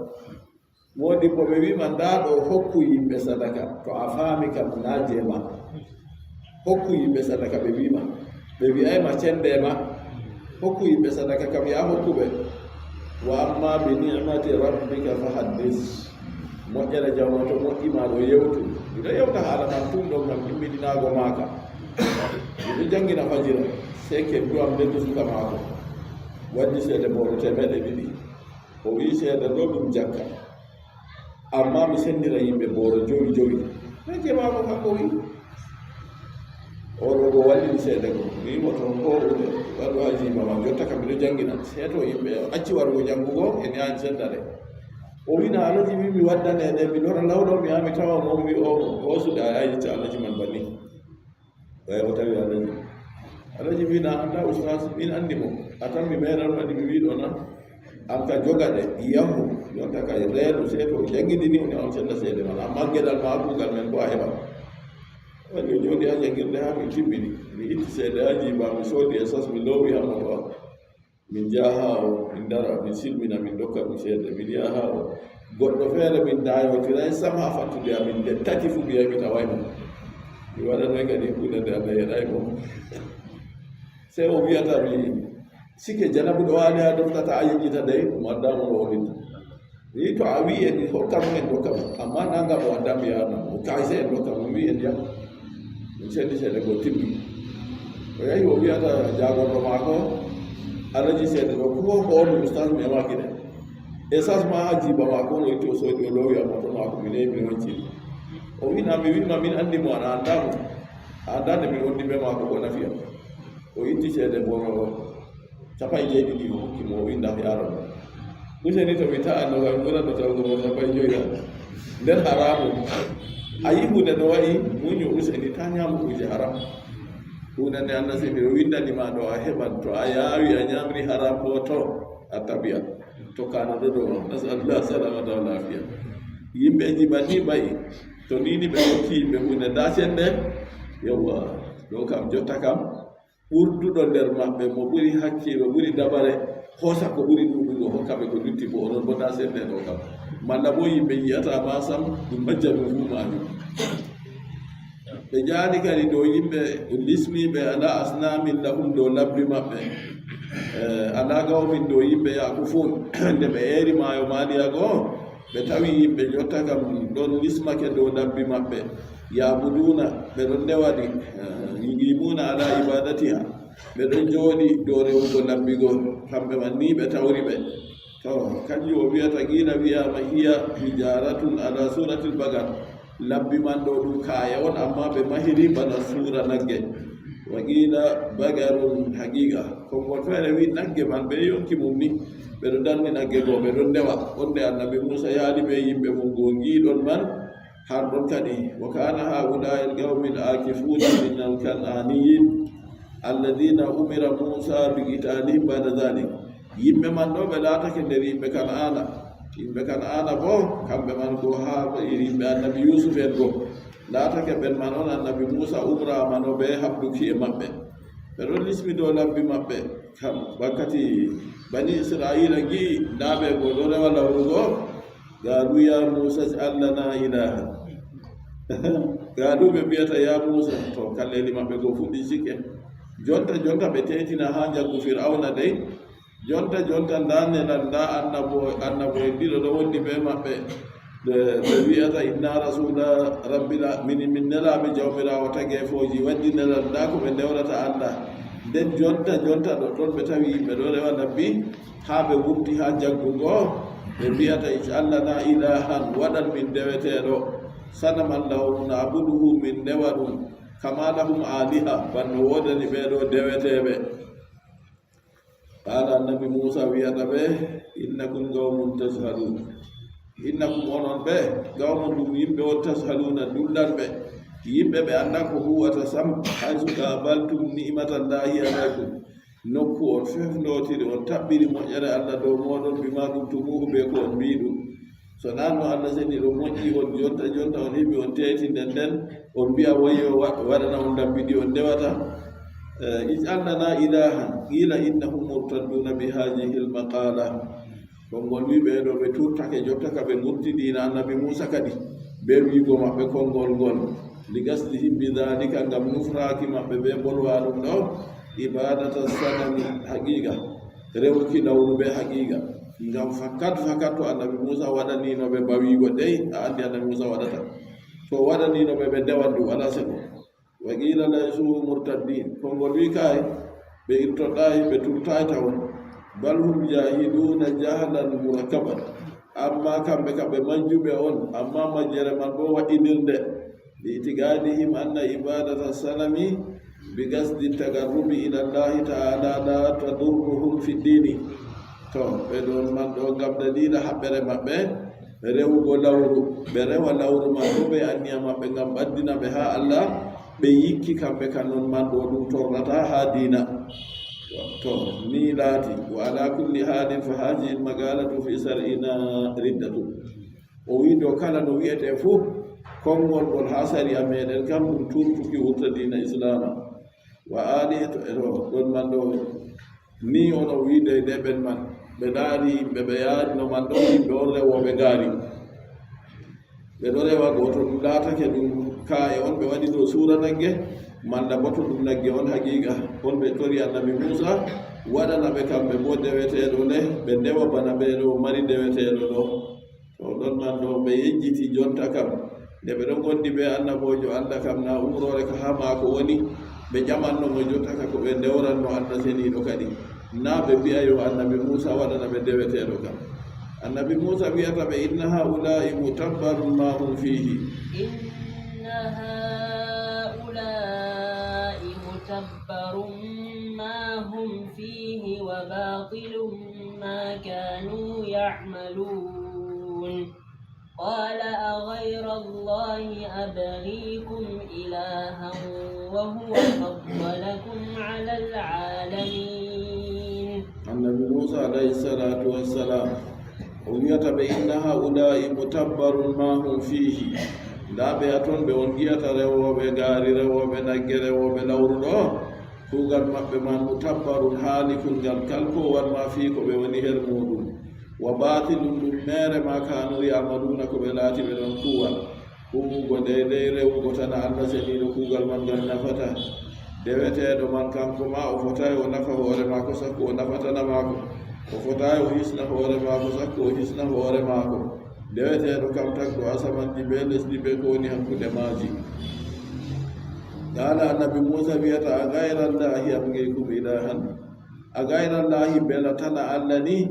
wodi ko ɓe wima nda ɗo hokku yimɓe sadaka to a faami kam na jeema hokku yimɓe sadaka ɓe wima ɓe wiyayma cendema hokku yimɓe sadaka kam ya hokkuɓe wa amma bi ni'mati rabbika fa haddis moƴƴere jawma to moƴƴima ɗo yewtu miɗo yewta haala man tum ɗo ngam yimmiɗinago maaka miɗo jangina fajira se keddu am leddu suka maako waddi seede boɗo temeɗe ɗiɗi o wi seede ɗo ɗum jakka amma mi sendira yimɓe booro jowi jowi mi jemako kanko wi oɗo go wallini seeɗa go mi wimo toon ko waɗu hajibama jotta kam miɗo jangguina seeto yimɓe acci warugo janggugo en yaani sendare o wina alaji wi mi waddane ɗe mi lora lawɗo mi yaha mi tawa mo wi o suɗa a yitta alaji man banni way o tawi alaji wina anda oustas min andi mo a tan mi meeɗan waɗi mi wiɗo na an ka jogaɗe yahu jonta ka reedu seeto o jangguidini oni on senda seede man amma gueɗal ma kuugal men bo a heɓa waɗi o jooɗi ha jangguirde ha mi timmini mi itti seede aji ba mi soodi e sas mi loowi ha moto a min jaha o min dara min silmina min dokka ɗum seede min yiya ha o goɗɗo feere min dayotiray sama a fattude amin nde tati fu mi yahi mi tawaymo mi waɗanoy kadi kuuɗe nde allah yeɗay mo sey o wiyata mi sike janabu ɗo waali ha doftata a yejjita dey mo addama no woninta wi to a wi en hokkamo en dokkamo amma nangam o addami yahanamo o kayse en dokkamo mi wi en jam min sendi seeɗe go timmi o yahi o wiyata jagorɗo maako alaji seeɗe ɗo ko on oustas memaki de essence ma ha jiba maako no itti o soodi o loowi a moto maako mi leyi min wancini o wina mi wima min andi mo ana andamo a andande min wondi be maako ko nafiyam o itti seeɗe bono capan jeeɗiɗi o hokkimo o winda yaron useni to mi ta'a no way ɓurano tawgo mo capan joyi nden haramu a yi hunde no wayi muño useni ta ñamu kuje haram hunde nde anda si miɗo windanima ɗo a heɓan to a yaawi a ñamri haram ɗo to a tabiya to kano ɗo ɗo nasallah salamata wa lafiya yimɓe jiɓani ɓayi to nini ɓe hokki yimɓe hunde dacen nde yewwa ɗo kam jotta kam ɓurduɗo nder maɓɓe mo ɓuri hakkilo ɓuri dabare hoosa ko ɓuri ɗuɗugo hokkaɓe ko lutti bo onon bo dacen nde ɗo kam malla bo yimɓe yiyata ma sam ɗum majja ɗum fu majum ɓe jaani kadi dow yimɓe lismiɓe ala asnamin lahum dow labbi maɓɓe ala gawmin dow yimɓe yaako fo nde ɓe eeri maayo maaliyago ɓe tawi yimɓe jotta kam ɗon lismake dow labbi maɓɓe yabuduna ɓe ɗon ndewaɗi yimuna ala ibadatiha ɓe ɗon jooɗi dow rewugo labbigol kamɓe man ni ɓe tawri ɓe to kanjum o wiyata qila wiyama hiya hijaratun ala suratil bagar labbi man ɗo ɗum kaaya on amma ɓe mahiri bana suura nagge wa qila bagarun haqiqa konngol feere wi nagge man ɓe yonki mum ni ɓe ɗo darni nagge goo ɓe ɗon ndewa on nde annabi moussa yaali ɓe yimɓe mum goo giiɗon man har ɗon kadi wa kana haulai alqawmi alakifuna min alkananiyin alladina umira moussa bi qitalihim bada dhalik yimɓe man ɗo ɓe laatake nder yimɓe kan'ana bo kamɓe man ko ha yimɓe annabi yusuf en go laatake ɓen man on annabi moussa umramano ɓe haɓduki e maɓɓe ɓe ɗon lismi dow labbi maɓɓe kam wakkati bani israila gi naaɓe go ɗo rewa lawrugo gaɗu ya moussa allana ilaha gaɗu ɓe mbiyata ya moussa to kalleli maɓɓe go fuɗɗi sikke jonta ɓe tetina ha jaggu fir'auna dey jonta ndanelan nda annabo en ɗiɗo ɗo wondi ɓe maɓɓe ɓe wiyata inna rasula rabbila min nelaɓe jawmirawo tagefoji waddi nelal nda ko ɓe ndewrata anda nden jonta ɗo toon ɓe tawi yimɓe ɗo rewa labbi ha ɓe wurti ha jaggugo ɓe mbiyata ij'alna ilahan waɗan min ndeweteɗo sanaman lahum nabuduhu min ndewa ɗum kama lahum aliha banno wodani ɓeɗo ndeweteɓe qala annabi moussa wiyata ɓe innakum gawmun tashalun innakum onon ɓe gawmun ɗum yimɓe on tashaluna dullanɓe yimɓe ɓe anda ko huwata sam haysu qabaltum ni'matallahi alaykum nokku on fefnotiri on taɓɓiri moƴƴere allah dow moɗon bima ɗum tumuhu ɓe ko on mbi ɗum so nanno allah seni ɗo moƴƴi on jonta on heɓi on teeti nden on mbiya wayyo waɗana on dambiɗi on ndewata ij'alna ilahan qila innahum murtadduna bi hadihi almaqala konngol wi ɓeɗo ɓe turtake jotta ka ɓe murtidina annabi moussa kadi ɓe wiigo maɓɓe konngol ngol ligaslihim bidhalika ngam nufraki maɓɓe ɓe bolwa ɗum ɗo ibadata sanami haqiqa rewuki lawru ɓe haqiqa ngam fakat to annabi moussa waɗanino ɓe bawigo dey a andi annabi moussa waɗata to waɗanino ɓe ndewan ɗum ala sego wa qila laysu murtaddin konngol wi kay ɓe irtoɗayi ɓe turtayi tawon bal hum jahiluna jahlan murakkaban amma kamɓe ka ɓe manjuɓe on amma majjere man bo waɗinirde liitigadihim anna ibadata sanami bi gasdi tagarrubi ila llahi taala la tadurruhum fi dini to ɓe ɗon man ɗo ngam dalila haɓɓere maɓɓe rewugo lawru ɓe rewa lawru man ɗo ɓe anniya maɓɓe ngam ɓaddina ɓe ha Allah ɓe yikki kamɓe ka non man ɗo ɗum tornata ha dina to ni laati wa ala kulli halin fa hajihi lmagalatu fi sar'ina riddatu o wi do kala no wiyete fuu konngol ngol ha sari a meɗen kam ɗum turtuki wurta dina islama wa ali to ɗon man ɗo ni ono wiide de ɓen man ɓe daari yimɓe ɓe yaarino man ɗo yimɓe on rewoɓe gaari ɓe ɗo rewa goto ɗum laatake ɗum ka e on ɓe waɗi ɗo suura nagge malla boto ɗum nagge on haqiqa on ɓe tori annabi Musa waɗana ɓe kamɓe bo deweteɗo nde ɓe ndewa bana ɓe ɗo mari deweteɗo ɗo to ɗon man ɗo ɓe yejjiti jonta kam nde ɓe ɗon gondi ɓe annabojo Allah kam na umrore ka ha maako woni ɓe ƴamanno mo jonta ka ko ɓe ndewranno Allah seniɗo kadi na ɓe mbi'a yo annabi Musa waɗana ɓe deweteɗo kam annabi Musa wiyata ɓe inna haula'i mutabbarun ma hum fihi متبر ما هم فيه وباطل ما كانوا يعملون قال أغير الله أبغيكم إلها وهو فضلكم على العالمين. النبي موسى عليه الصلاة والسلام ويت بإن هؤلاء متبر ما هم فيه da ɓe aton ɓe on giyata rewoɓe gaari rewoɓe nagge rewoɓe lawru ɗo kuugal maɓɓe man mutabbarun haalikun ngal kalko wanma fii ko ɓe woni her muɗum wa batilum ɗum mere ma kanu yamaluna ko ɓe laati ɓe ɗon kuwal huwugo deydey rewugo tan Allah seniɗo kuugal man ngal nafata deweteɗo man kanko ma o fotayi o nafa hoore maako sakko o nafatana maako o fotayi o hisna hoore maako sakko o hisna hoore maako deweteɗo kam tagɗo asamanji ɓe lesdi ɓe ko woni hakkude maaji qala annabi Musa wiyata a gayrallahi am geykum ilahan a gayrallahi belatana Allah ni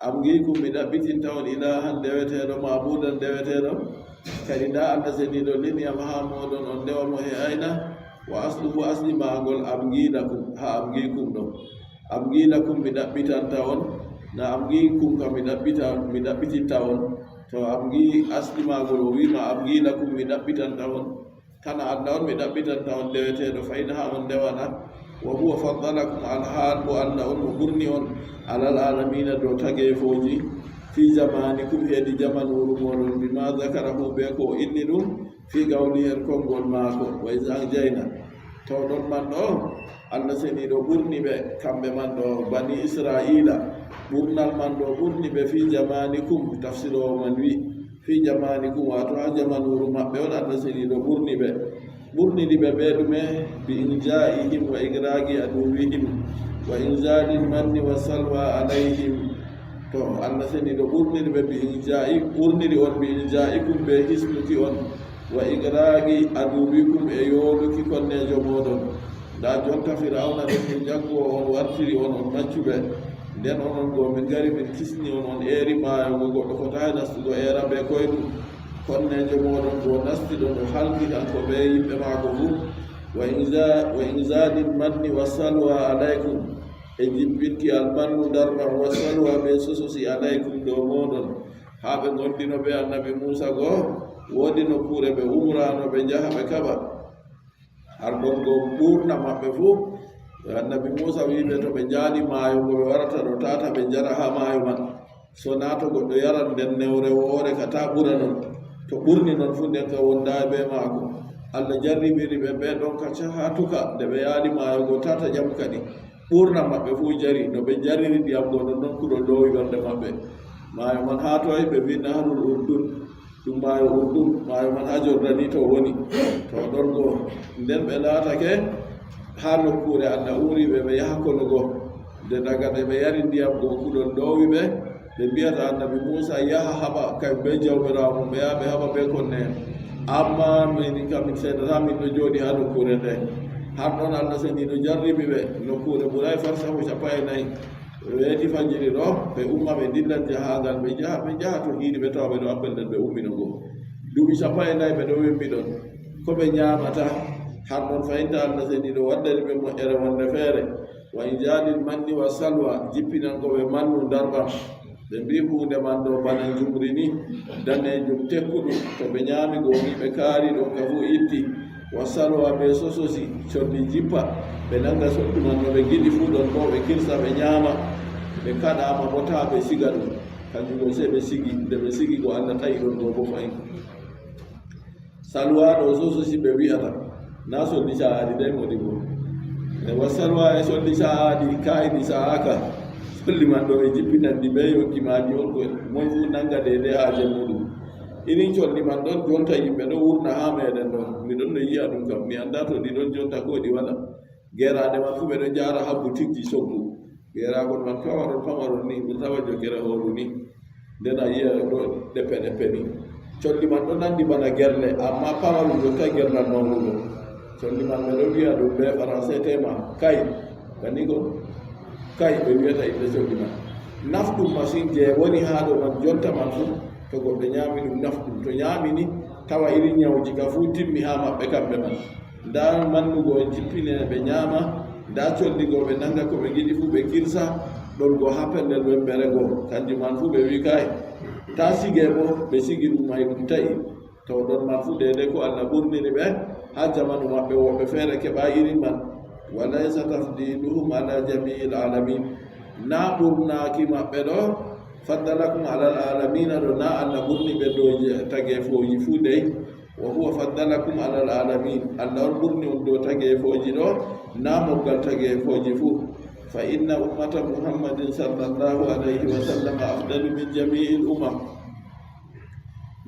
am geykum mi ɗaɓɓitinta on ilahan deweteɗo mabudan deweteɗo kadi nda Allah seniɗo liniyam ha moɗon on ndewamo he ayna wa asluhu asli magol am gilakum ha am geykum ɗo am gilakum mi ɗaɓɓitanta on na am geykum kam mi ɗaɓɓitinta on to am gi asli magol o wima am gilakum mi ɗaɓɓitanta on kana Allah on mi ɗaɓɓitanta on deweteɗo fayna ha on ndewana wa huwa faddalakum alhaal bo Allah on mo ɓurni on alal alamina dow tagefoji fi zamanikum heedi jamanuru moɗon bima zakarahu be ko o inni ɗum fi gawli her konngol maako wa isan jeyna to ɗon man ɗo Allah seniɗo ɓurni ɓe kamɓe man ɗo bani israila ɓurnal man ɗo ɓurni ɓe fi jamanikum tafsirowo man wi fi jamanikum wato ha jamanuru maɓɓe on Allah seniɗo ɓurni ɓe ɓurnidi ɓe ɓe ɗume bi injaihim wa igragi aduwihim wa inzalil manni wa salwa alayhim to Allah seniɗo ɓurnidi ɓe bi injai ɓurnidi on bi injaikum ɓe hisnuki on wa igragi aduwikum e yooluki konnejo moɗon nda jonta firawna ɗum min jaggo on wartiri on on maccuɓe nden onon go min gari min kisni on on eeri maayogo goɗɗo fotayi nastugo eera ɓe koyɗum konnejo moɗon go nasti ɗon o halki kanko ɓe yimɓe maako fuu wa inzalil manni wa salwa alaykum e jibbinki almannu darman wa salwa ɓe sososi alaykum dow moɗon haa ɓe gondino ɓe annabi Musa goo woodi nokkure ɓe umrano ɓe njaha ɓe kaɓa har ɗon go ɓurna maɓɓe fuu annabi Musa wiɓe to ɓe jaali maayo ngo ɓe warata ɗo tata ɓe jara ha maayo man so nato goɗɗo yaran nden newre woore ka ta ɓura non to ɓurni non fu nden ka wonda be maako Allah jarribiri ɓe ɓe ɗon kacca ha tuka nde ɓe yaali maayo ngo tata jam kadi ɓurna maɓɓe fuu jari no ɓe jarriri ndiyam ɗo non non kuɗo lowi ɓernde maɓɓe maayo man ha toye ɓe mbi nahrul urdun ɗum maayo urdun maayo man ha Jordani to woni to ɗon go nden ɓe laatake ha nokkure Allah uri ɓe ɓe yaha konugo nde daga nde ɓe yari ndiyam go kuɗon lowi ɓe ɓe mbiyata annabi Musa yaha haɓa kay be jawɓirawo mum ɓe yaha ɓe haɓa ɓe konne amma min kam min seedata min ɗo jooɗi ha nokkure nde har ɗon Allah seniɗo jarribi ɓe nokkure ɓuray farsahu 40 weeti fajiri ɗo ɓe umma ɓe dillan jahangal ɓe jaha to hiiɗi ɓe tawa ɓe ɗo appelɗen ɓe ummino go duuɓi 14 ɓe ɗo wembi ɗon ko ɓe ñaamata har ɗon fayinta Allah seniɗo waddani ɓe moƴƴere wonde feere wa injalil manni wa salwa jippinan ko ɓe mannu darɓam ɓe mbi hunde man ɗo bana jumri ni danejum tekkuɗum to ɓe ñaami gomi ɓe kaari ɗon ka fu itti wa salwa ɓe sososi colli jippa ɓe nanga soɗɗu man no ɓe giɗi fuu ɗon bo ɓe kirsa ɓe ñaama ɓe kaɗama bo taa ɓe siga ɗum kanjum ɗo sey ɓe sigi nde ɓe sigi ko Allah tawi ɗon ɗo bo fayin salwa ɗo sososi ɓe wi'ata na solli sa'aadi day moɗi bo e wa salwa e solli sa'aadi kayidi sa'aka solli man ɗo e jippinandi ɓe yonkimaji on ko moy fu nanga dede haaje muɗum irin colli man ɗon jonta yimɓe ɗo wurna ha meɗen ɗon miɗon no yiya ɗum kam mi anda to ɗi ɗon jonta ko ɗi waɗa gerade man fu ɓe ɗon jara ha boutique ji soggu gerakon man kawaɗon pamaron ni mi tawa jogere horu ni nden a yiya ɗo ɗeppe ɗeppe ni colli man ɗo nandi bana gerle amma pamarum jonta gerlal mawnugo colli man ɓe ɗo wiya ɗum ɓe français tema kay kani ko kay ɓe wiyata inde colli man nafɗum machine je woni ha ɗo man jonta man fu to goɗɗo ñaami ɗum nafɗum to ñaami ni tawa iri ñawji ka fu timmi ha maɓɓe kamɓe man nda mannugo e jippine ɓe ñaama nda colligo ɓe nanga ko ɓe giɗi fu ɓe kirsa ɗon go ha pellel wembere go kanjum man fu ɓe wi kay ta sige bo ɓe sigi ɗum may ɗum ta'i to ɗon man fu dede ko Allah ɓurniri ɓe ha jamanu maɓɓe woɓɓe feere keɓa iri man walaysa tafdiluhum ala jamiil alamin na ɓurnaaki maɓɓe ɗo faddalakum alal alamina ɗo na Allah ɓurni ɓe ɗo tageefoji fuu dey wa huwa faddalakum alal alamin Allah on ɓurni on dow tageefoji ɗo na moggal tageefoji fuu fa inna ummata muhammadin sallallahu alayhi wa sallam afdalu min jamiil umam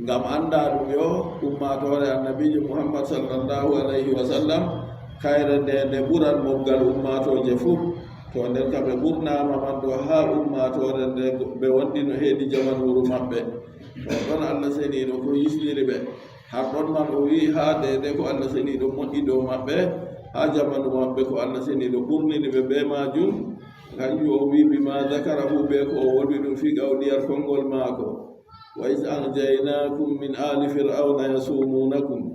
ngam anda ɗum yo ummatore annabijo muhammad sallallahu alayhi wa sallam kayre nde ɓuran moggal ummatoje fuu to nden ka ɓe ɓurnama man ɗo ha ummatore nde ɓe wondino heedi jamanuru maɓɓe to ɗon Allah seniɗo ko yisniri ɓe har ɗon man o wi ha dede ko Allah seniɗo moƴƴi dow maɓɓe ha jamanu maɓɓe ko Allah seniɗo ɓurniri ɓe be majum kanjum o wi bima zakarahu ɓe ko o wolwi ɗum fi gawɗiyar konngol maako wa is anjaynakum min ali fir'auna yasumunakum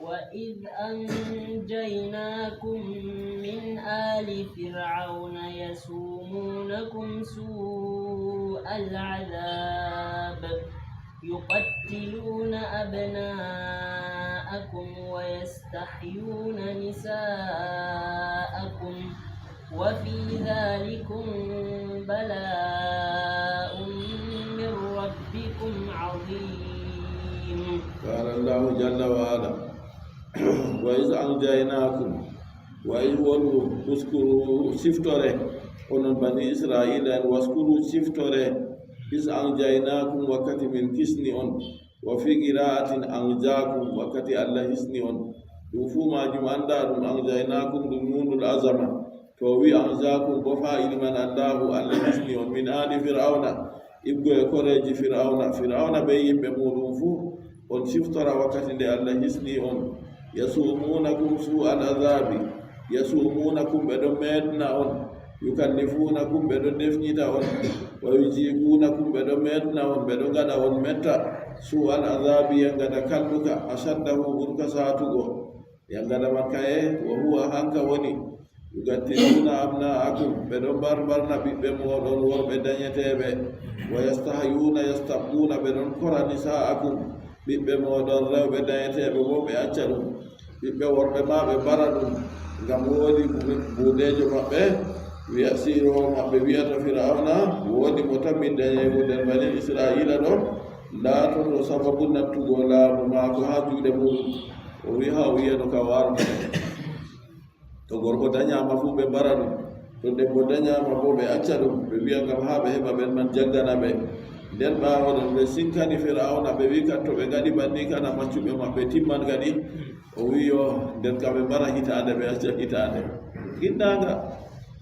وإذ أنجيناكم من آل فرعون يسومونكم سوء العذاب يقتلون أبناءكم ويستحيون نساءكم وفي ذلكم بلاء من ربكم عظيم. قال الله جل وعلا وإذ أنجيناكم وإذ واذكروا شفتره onon bani israila en waskuru siftore is anjaynakum wakkati min kisni on wa fi qira'atin anjakum wakkati Allah hisni on ɗum fu majum anda ɗum anjaynakum ɗum nunul azama to wi anjakum bo fa'il man Allahu Allah hisni on min ali fir'auna ibgo e koreji fir'auna be yimɓe muɗum fu on siftora wakkati nde Allah hisni on yasumunakum su al azabi yasumunakum ɓe ɗo meɗna on yukallifunakum ɓe ɗo defñita on wa yujigunakum ɓe ɗo meɗna on ɓe ɗo gaɗa on metta su al azabi yangada kalluka asaddahu ɓurka satugo yangada man kaye wa huwa hanka woni yugattiluna abna'akum ɓe ɗo barbarna ɓiɓɓe moɗon worɓe dañeteɓe wa yastahyuna yastabuna ɓe ɗon kora nisa'akum ɓiɓɓe moɗon rewɓe dañeteɓe bo ɓe acca ɗum ɓiɓɓe worɓe ma ɓe bara ɗum ngam woodi buuɗejo maɓɓe wiya sirowo maɓɓe wiyata fir'auna woodi mo tammi dañego nder bani israila ɗo laatoto sababu nattugo laamu maako ha juuɗe muɗum o wi ha o wiyano ka warno to gorko dañama fuu ɓe bara ɗum to debbo dañama bo ɓe acca ɗum ɓe wiya ngam ha ɓe heɓa ɓen man jaggana ɓe nden ɓaawo ɗon ɓe sinkani fir'auna ɓe wi kan to ɓe gaɗi banni kana maccuɓe maɓɓe timman kadi o wi yo nden ka ɓe mbara hitande ɓe acca hitande ginnanga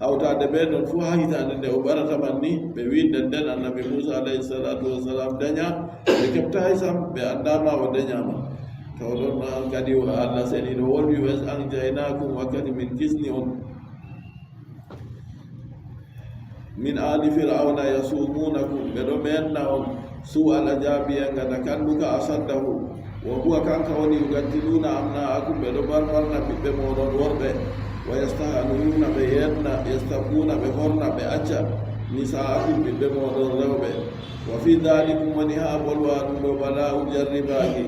hawtade ɓe ɗon fuu ha hitande nde o ɓarata man ni ɓe wi nden annabi Musa alayhi salatu wassalam daña ɓe keɓtayi sam ɓe andama o dañama taw ɗon kadi Allah seniɗo wolwi wes anjaynakum wakkati min kisni on min ali fir'auna yasumunakum bedo menna on su al ajabi ngada kanduka asaddahu wa huwa kanka woni yugaddiluna amnaakum bedo barbarna bibbe modon worbe wa yastahanuna be yenna yastabuna be horna be acca nisaakum bibbe modon rewbe wa fi dhalikum wani ha bolwa do bala'u jarribaki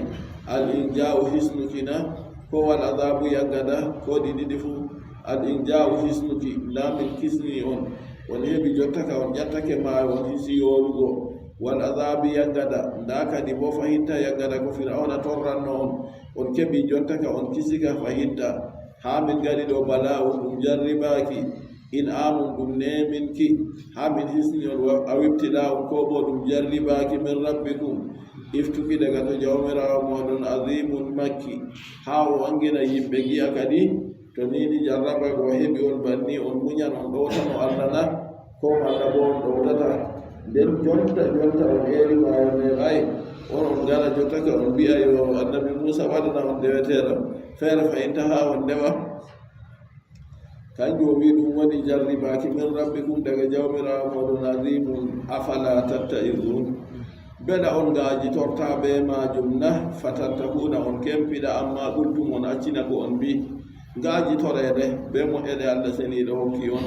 al inja'u hisnukina ko wal adabu yangada ko didi fu al inja'u hisnuki lamin kisni on woni hebi jottaka on jattake ma on hisi yorugo wal adabi yangada ndaka di bo fahinta yangada ko fir'auna torranno on kebi jottaka on kisika fahinta ha min gadi do bala'u dum jarribaki in amun dum neminki ha min hisni on awibtila on ko bo dum jarribaki min rabbikum iftuki daga to jawmirawo modon azimun makki ha o angina yimbe giya kadi to nini jarraba ko hebi on banni on munyan on ɗowtano allah na ko allah bo on ɗowtata nden jonta on eri mayone ay onon gara jottaka on mbiya yo annabi Musa waɗana on ndewetera feere fayinta ha on ndewa kanjum o wi ɗum woni jarribaki min rabbikum daga jawmirawo moɗon azimun afala tattaizun beɗa on ngaaji torta be majum na fatantahuna on kempiɗa amma ɓuldum on accina ko on mbi ngaaji torede be moƴƴede allah seniɗo hokki on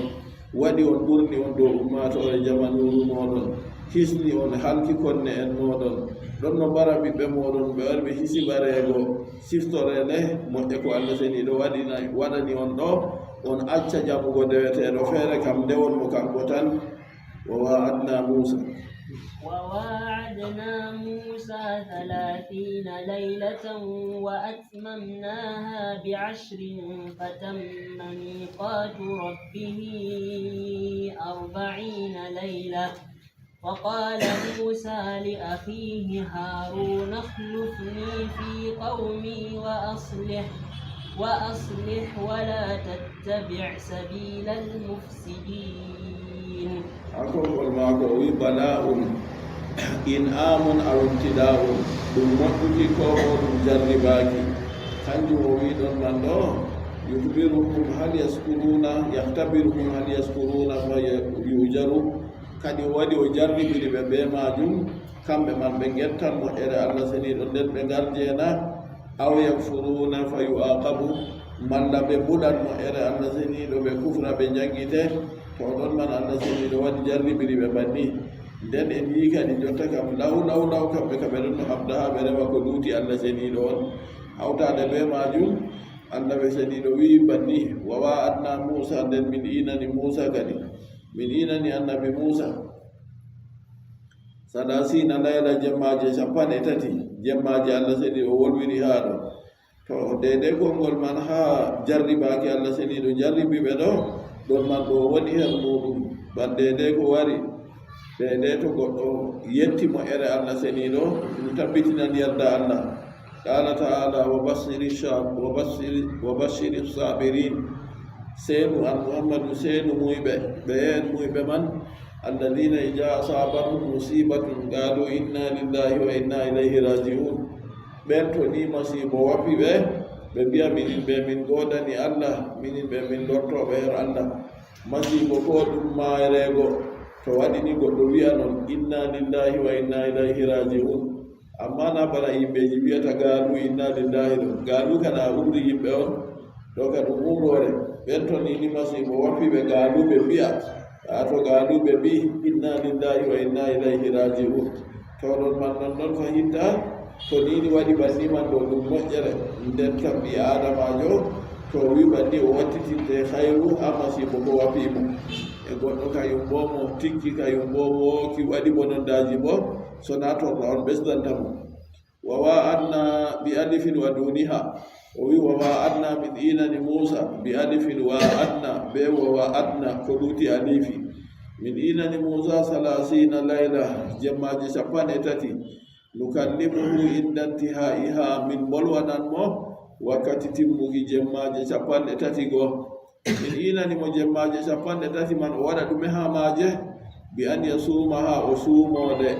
waɗi on ɓurni on dow ummatore jamanuru moɗon hisni on halki konne en moɗon ɗon no mbara ɓiɓɓe moɗon ɓe wari ɓe hisibarego siftorede moƴƴe ko allah seniɗo waɗani on ɗo on acca jamugo ndeweteɗo feere kam ndewon mo kanko tan wa wa'adna Musa وواعدنا موسى 30 ليلة وأتممناها ب10 فتم ميقات ربه 40 ليلة وقال موسى لأخيه هارون اخلفني في قومي وأصلح ولا تتبع سبيل المفسدين أقول ما قوي بلاء إنعام أو ابتلاء ɗum moƴƴuki ko ɗum jarribaki kanjum o wi ɗon man ɗo yuhbiruhum hal yaskuruna yahtabiruhum hal yaskuruna fa yujaru kadi waɗi o jarribiri ɓe be majum kamɓe man ɓe gettan moƴƴere allah seniɗo nden ɓe garjena aw yakfuruna fa yuaqabu malla ɓe mbuɗat moƴƴere allah seniɗo ɓe kufra ɓe jangite to ɗon man allah seniɗo waɗi jarribiri ɓe banni nden en yi kadi jotta kam law kamɓe kaɓe ɗon no habda ha ɓe rewa ko duuti allah seniɗo on hawtade be majum allah ɓe seniɗo wi banni wa wa'adna Musa nden min inani Musa kadi min inani annabi Musa 30 layla jemmaje 30 jemmaje allah seniɗo wolwiri ha ɗo to dede konngol man ha jarribaki allah seniɗo jarribiɓe ɗo ɗon man ɗo woni hen muɗum ban dede ko wari dede to goɗɗo yetti moƴƴere allah seniɗo ɗum tabbitinan yarda allah qala ta'ala wa bashiri sabirin seenu an muhammadu seenu muyɓe ɓe hen muyɓe man alladina ija asabahum musibatun qalu inna lillahi wa inna ilayhi raji'un ɓen to ni masibo wapi ɓe mbiya minin ɓe min godani allah minin ɓe min lortoɓe her allah masibo ko ɗum mayrego to waɗini goɗɗo wiya non inna lillahi wa inna ilayhi raji'un amma na bana yimɓeji wiyata gaalu inna lillahi ɗo gaalu kana umri yimɓe on ɗo ka ɗum umrore ɓen to nini masibo wapiɓe gaaluɓe mbiya to gaaluɓe mbi inna lillahi wa inna ilayhi raji'un to ɗon man non fahinta to nini waɗi banni man ɗo ɗum moƴƴere nden kam ɓi adamajo to wi banni o wattitinte hayru ha masibo ko wapimo e goɗɗo kayum bo mo tikki kayum bo wooki waɗi bonondaji bo so natorɗo on ɓesdantamo wa wa'adna bi alifin wa duniha o wi wa wa'adna min inani Musa bi alifin wa adna be wa wa'adna ko ɗuti alifi min inani Musa 30 layla jemmaji 30 nukallimuhu inda intihaiha min bolwanan mo wakkati timmugi jemmaji 30 go min inani mo jemmaji 30 man o waɗa ɗume ha maje bi an yasumaha o suumode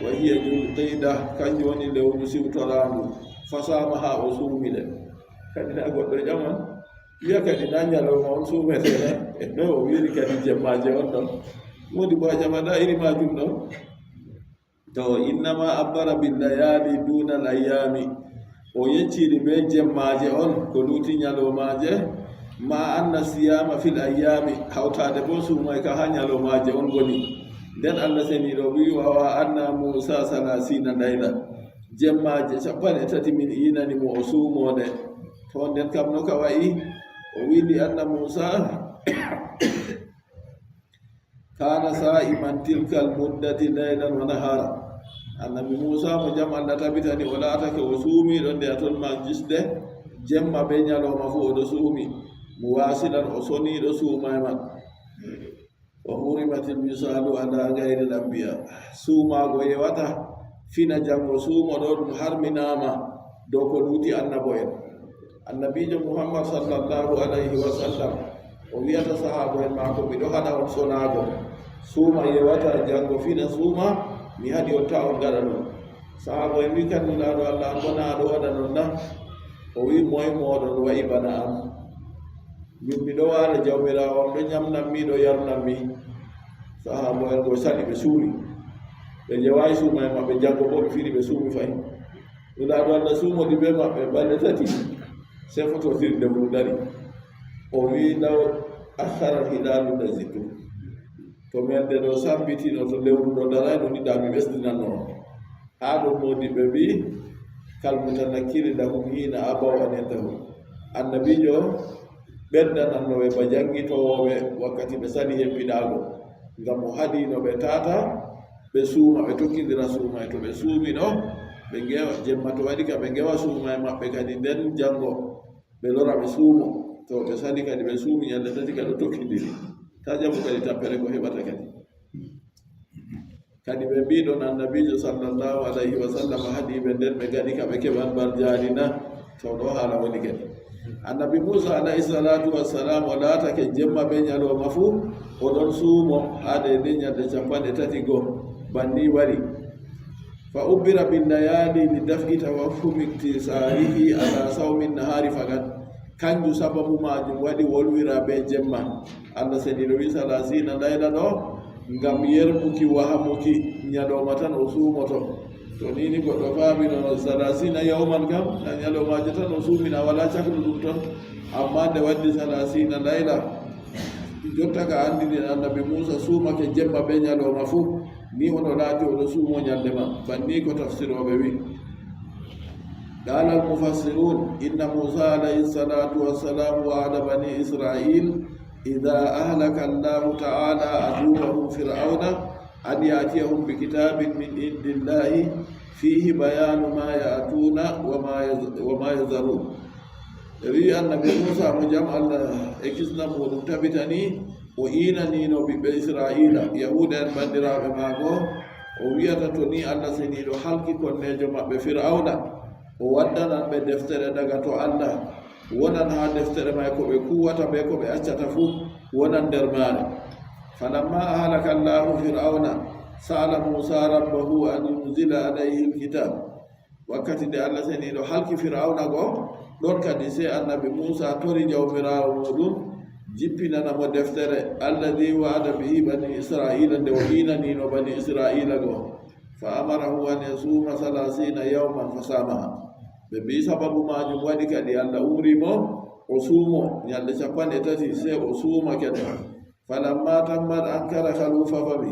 wa hiya julqida kanjum woni lewru siwtorandu fasamaha o suumide kadi na goɗɗo ƴaman wiya kadi na ñalawma on suumetene no o wiri kadi jemmaje on ɗon modi bo jamada iri majum ɗo to innama abbara billayali duna layami o yecciri be jemmaje on ko luti ñalomaje ma anna siyama fil ayyami hawtade bo sumay ka ha ñalomaje on goni nden allah seniɗo wi wawa anna musa salasina layla jemmaje 3 min inanimo o suumode to nden kam no ka wayi o wiɗi anna musa kana sa'iman tilkal muddati laylan wa nahara annabi musa mo jam allah tabitani o laatake o suumiɗo nde a ton ma jisde jemma be ñalowma fu oɗo suumi mo wasilan o soniɗo suuma e man o hurimatil misalu ala gayri lambiya suumago yewata fina jango suumo ɗo ɗum harminama dow ko luuti annabo en annabijo muhammad sallallahu alayhi wa sallam o wiyata sahabo en mako miɗo haɗa on sonago suuma yewata jango fina suuma mi haɗi on ta on gaɗa ɗum sahabo en wi kannulaɗo allah an bona aɗo waɗa non na o wi moye moɗon wayi bana am min miɗo waala jawmirawo am ɗo ñamnanmi ɗo yarnanmi sahabo en go sali ɓe suuri ɓe jewayi suuma e maɓɓe jango bo ɓe firi ɓe suumi fayi ɗuɗaɗo allah suumodi ɓe maɓɓe balɗe 3 sefototirde mum dari o wi law akhara hilalu dazitu to melde ɗo sambitino to lewru ɗo darayno ni dami ɓesdinanno haa ɗo modiɓe mbi kalmutanakkiri lahum hina abaw an yantahum annabijo ɓeddanannoɓe ba jangitowoɓe wakkati ɓe sali hemmiɗago ngam o haɗino ɓe tata ɓe suuma ɓe tokkidira suuma e to ɓe suumi ɗo ɓe gewa jemma to waɗi ka ɓe gewa suuma e maɓɓe kadi nden jango ɓe lora ɓe suumo to ɓe sali kadi ɓe suumi ñande 3 kadi tokkidiri ta jamu kadi tampere ko heɓata kadi ɓe mbiɗon annabijo sallallahu alayhi wa sallam haɗi ɓe nden ɓe gaɗi ka ɓe keɓan bar jarina to ɗo haala woni kadi annabi musa alayhi salatu wassalam o laatake jemma ɓe ñalowma fuu oɗon suumo haade nde ñalde 3 banni wari fa ubbira billayali li daf'i tawahhumi iktisarihi ala sawmi nahari fagat kanju sababu majum waɗi wolwira be jemma allah seniɗo wi salasina layla ɗo ngam yerbuki wahamuki ñalowma tan o suumoto to nini goɗɗo faamino salasina yawman kam na ñalomaje tan o suumina wala caklu ɗum ton amma nde waddi salasina layla jotta ka andini annabi musa suumake jemma ɓe ñalowma fuu ni ono laati oɗo suumo ñalde ma banni ko tafsiroɓe wi qala almufassirun inna musa alayhi salatu wassalam wa'ada bani israil idha ahlaka allahu ta'ala aduwahum fir'auna an ya'tiyahum bikitabil min indillahi fihi bayanu ma ya'tuna wa ma yazarun wi annabi musa mo jam allah e kisna muɗum tabitani o inanino ɓiɓɓe israila yahuda en bandiraɓe maako o wiyata to ni allah seniɗo halki konnejo maɓɓe fir'auna o waddanan ɓe deftere daga to allah wonan ha deftere may ko ɓe kuwata ɓe ko ɓe accata fuu wonan nder maare falamma ahlaka allahu fir'auna sa'ala musa rabbahu an yunzila alayhi lkitab wakkati nde allah seniɗo halki fir'auna go ɗon kadi se annabi musa tori jawmirawo muɗum jippinana mo deftere alladi wa'ada bihi bani israila nde o inanino bani israila go fa amarahu an yasuma 30 yawman fa samaha ɓe mbi sababu majum waɗi kadi allah urimo o suumo ñalde 3 se o suuma kadi falamma tammat ankara halufa fami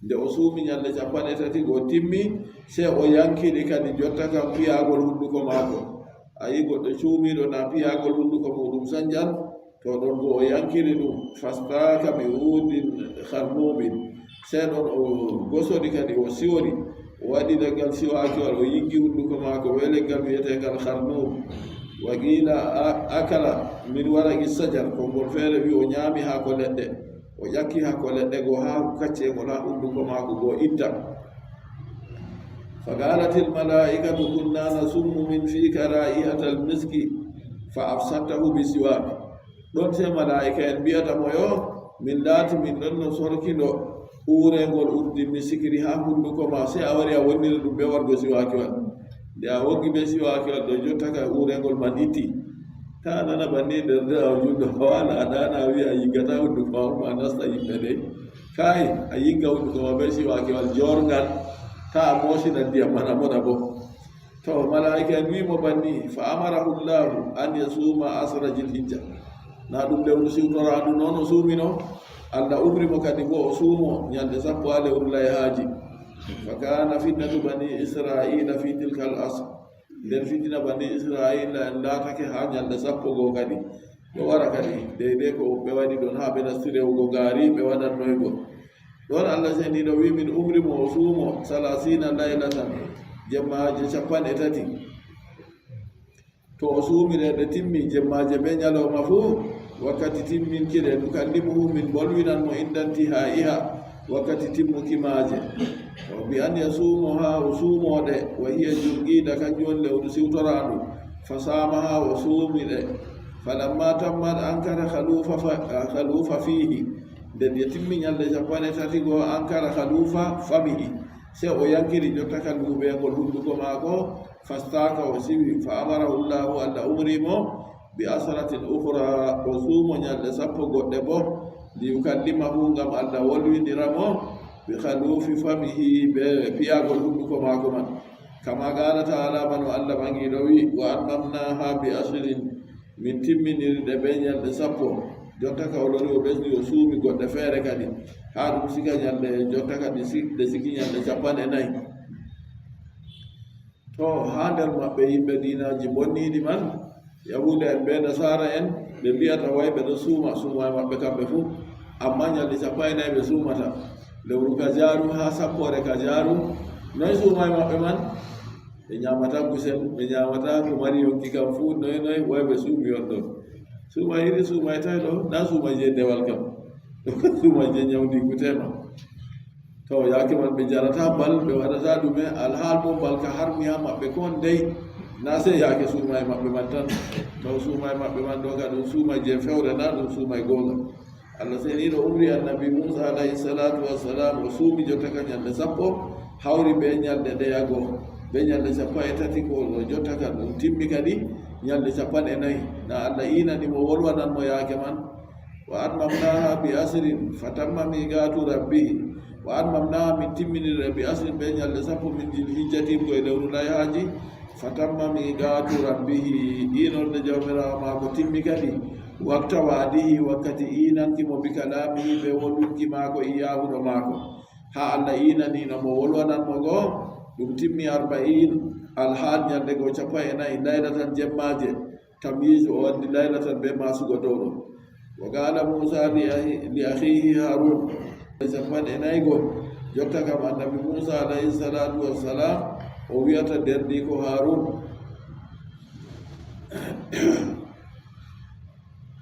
nde o suumi ñalde 3 go timmi se o yankiri kadi jotta kam piyagol hunduko maako ayi goɗɗo cuumiɗo na piyagol hunduko muɗum sanjan to ɗon bo o yankiri ɗum fastaka mi wudin harmubin se ɗon o gosori kadi o siwori o waɗi leggal siwakiwal o yiggi hunduko maako we leggal wiyetegal harnub wa qila akala min waragi sajar konngol feere wi o ñaami ha ko leɗɗe o ƴakki ha ko leɗɗe go ha kaccegol ha hunduko maako go itta fa qalatil malaikatu kunna nasummu min fika ra'ihatal miski fa afsadtahu bi siwak ɗon se malaika en mbiyata mo yo min laati min ɗon no sorkiɗo uurengol urdi misikiri ha hunduko ma se a wari a wonniri ɗum ɓe wargo siwakiwal nde a woggi ɓe siwakiwal ɗo jotta ka uurengol man itti ta nana banni nder nde a julɗo wala a ɗana wi a yiggata hunduko ma nasta yimɓe ɗe kay a yigga wuɗu ko maɓe siwakewal jorngal ta moosina ndiyam mana mona bo to malaika en wimo banni fa amarahu llahu an yasuma asra jilhijja na ɗum lewru siwtorandu noon o suumino allah umrimo kadi bo o suumo ñande sappo a lewru layhaji fa kana fitnatu bani israila fi tilka al asr nden fitina bani israila en laatake ha ñande sappo goo kadi ɓe wara kadi deydey ko ɓe waɗi ɗon ha ɓe nasti rewgo gaari ɓe waɗannoygo ɗon allah seniɗo wi min umrimo o suumo salasina laylatan jemmaje 30 to o suumireɗe timmi jemmaje ɓe ñalowma fuu wakkati timminkire nukallimuhu min bolwinanmo indanti ha iha wakkati timmuki maaje o bi an yasuumo ha o suumoɗe wa hiya jurgiida kanjum on lewru siwtorandu fa saama ha o suumiɗe falamma tammat ankara halufa fihi nden ye timmi ñalde 30 goo ankara halufa famihi se o yankiri jotta kan luuɓeengol hunduko maako fastaka o siwi fa amarahu llahu allah umrimo bi asratin ukhra o suumo ñalde 10 goɗɗe bo li yukallimahu ngam allah wolwindiramo bi halufi famihi ɓe piyagol hunduko maako man kama qala taala bano allah ɓangiɗo wi wa atmamnaha bi asrin min timminirɗe ɓe ñalde 10 jotta ka o lori o ɓesni o suumi goɗɗe feere kadi ha ɗum sika ñalde jotta kadi ɗe siki ñalde 40 to ha nder maɓɓe yimɓe dinaji bonniɗi man yahuda en ɓe nasara en ɓe mbiyata way ɓe ɗo suuma e maɓɓe kamɓe fuu amma ñalde 40 ɓe suumata lewru ka jaaru ha sappore ka jaaru noy suuma e maɓɓe man ɓe ñamata kusel ɓe ñamata ko mari yonki kam fuu noy way ɓe suumi on ɗon suuma iri suuma e tawi ɗo na suuma je dewal kam suuma je ñawdigu tema to yaake man ɓe jarata bal ɓe waɗata ɗume alhaal bo bal ka harmi ha maɓɓe kon dey na se yaake suuma e maɓɓe man tan taw suuma e maɓɓe man ɗo ka ɗum suuma je fewre na ɗum suuma e gonga allah seniɗo umri annabi musa alayhi salatu wassalam o suumi jotta ka ñalde 10 hawri ɓe ñalde ɗeyago ɓe ñalde 30 ko o jotta ka ɗum timmi kadi ñalde 40 na allah inanimo wolwananmo yaake man wa atmamnaha bi asrin fatamma miqatu rabbihi wa atmamnaha min timminire bi asrin ɓe ñalde 10 min jilhijjatim koye lewru layhaji fatamma miqatu rabbihi inorde jawmirawo maako timmi kadi wakta waadihi wakkati inankimo bi kalamihi ɓe wolwinki maako iyahuɗo maako ha allah inanino mo wolwananmo goo ɗum timmi 40 alhaal ñalde goo 40 laylatan jemmaje tamise o waddi laylatan ɓe masugo dow ɗo wa qala musa li akhihi harun 40 goo jotta kam annabi musa alayhi salatu wassalam o wiyata derdi ko harun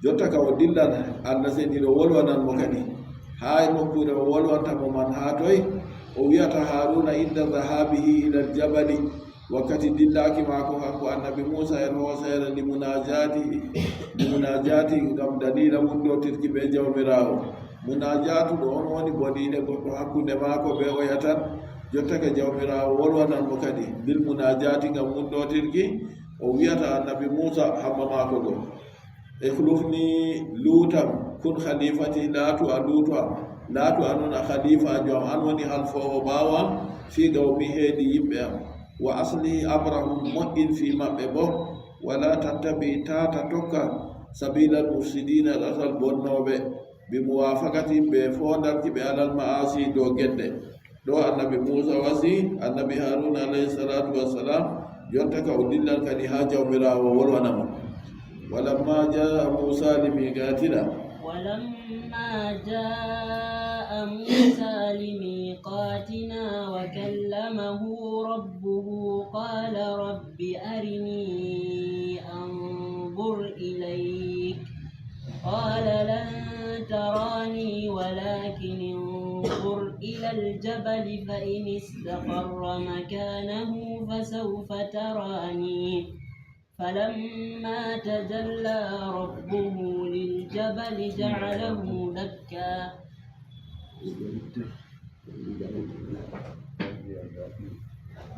jotta ka o dillan allah seniɗo wolwananmo kadi ha nokkure o wolwantamo man ha toy o wiyata haruna inda dhahabihi ila aljabali wakkati dillaki maako hanko annabi musa en hoosere li munajati ngam dalila wundotirki ɓe jawmirawo munajatu ɗo on woni boɗiɗe goɗɗo hakkunde maako ɓe oyatan jotta ka jawmirawo wolwananmo kadi bil munajati ngam wundotirki o wiyata annabi musa hamma maako ɗo ikhlufni luutam kun khalifati laatu a luuto am laatu anon a khalifa jo am an woni halfowo ɓaawam fi gawmi heedi yimɓe am wa asli abrahum moƴƴin fi maɓɓe bo wala tattabi tata tokka sabilal mufsidina ɗatal bonnoɓe bi muwafakati ɓe fondarki ɓe alal ma'asi dow gedde ɗo annabi musa wasi annabi haruna alayhi salatu wassalam jonta ka o dillan kadi ha jawmirawo wolwanamo ولما جاء موسى لميقاتنا وكلمه ربه قال رب أرني أنظر إليك قال لن تراني ولكن انظر إلى الجبل فإن استقر مكانه فسوف تراني فلما تجلى ربه للجبل جعله دكا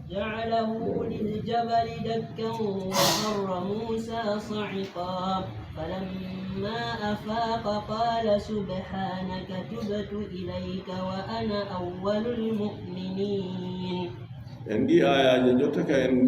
جعله للجبل دكا وخر موسى صعقا فلما أفاق قال سبحانك تبت إليك وأنا أول المؤمنين. عندي آية جوتك إن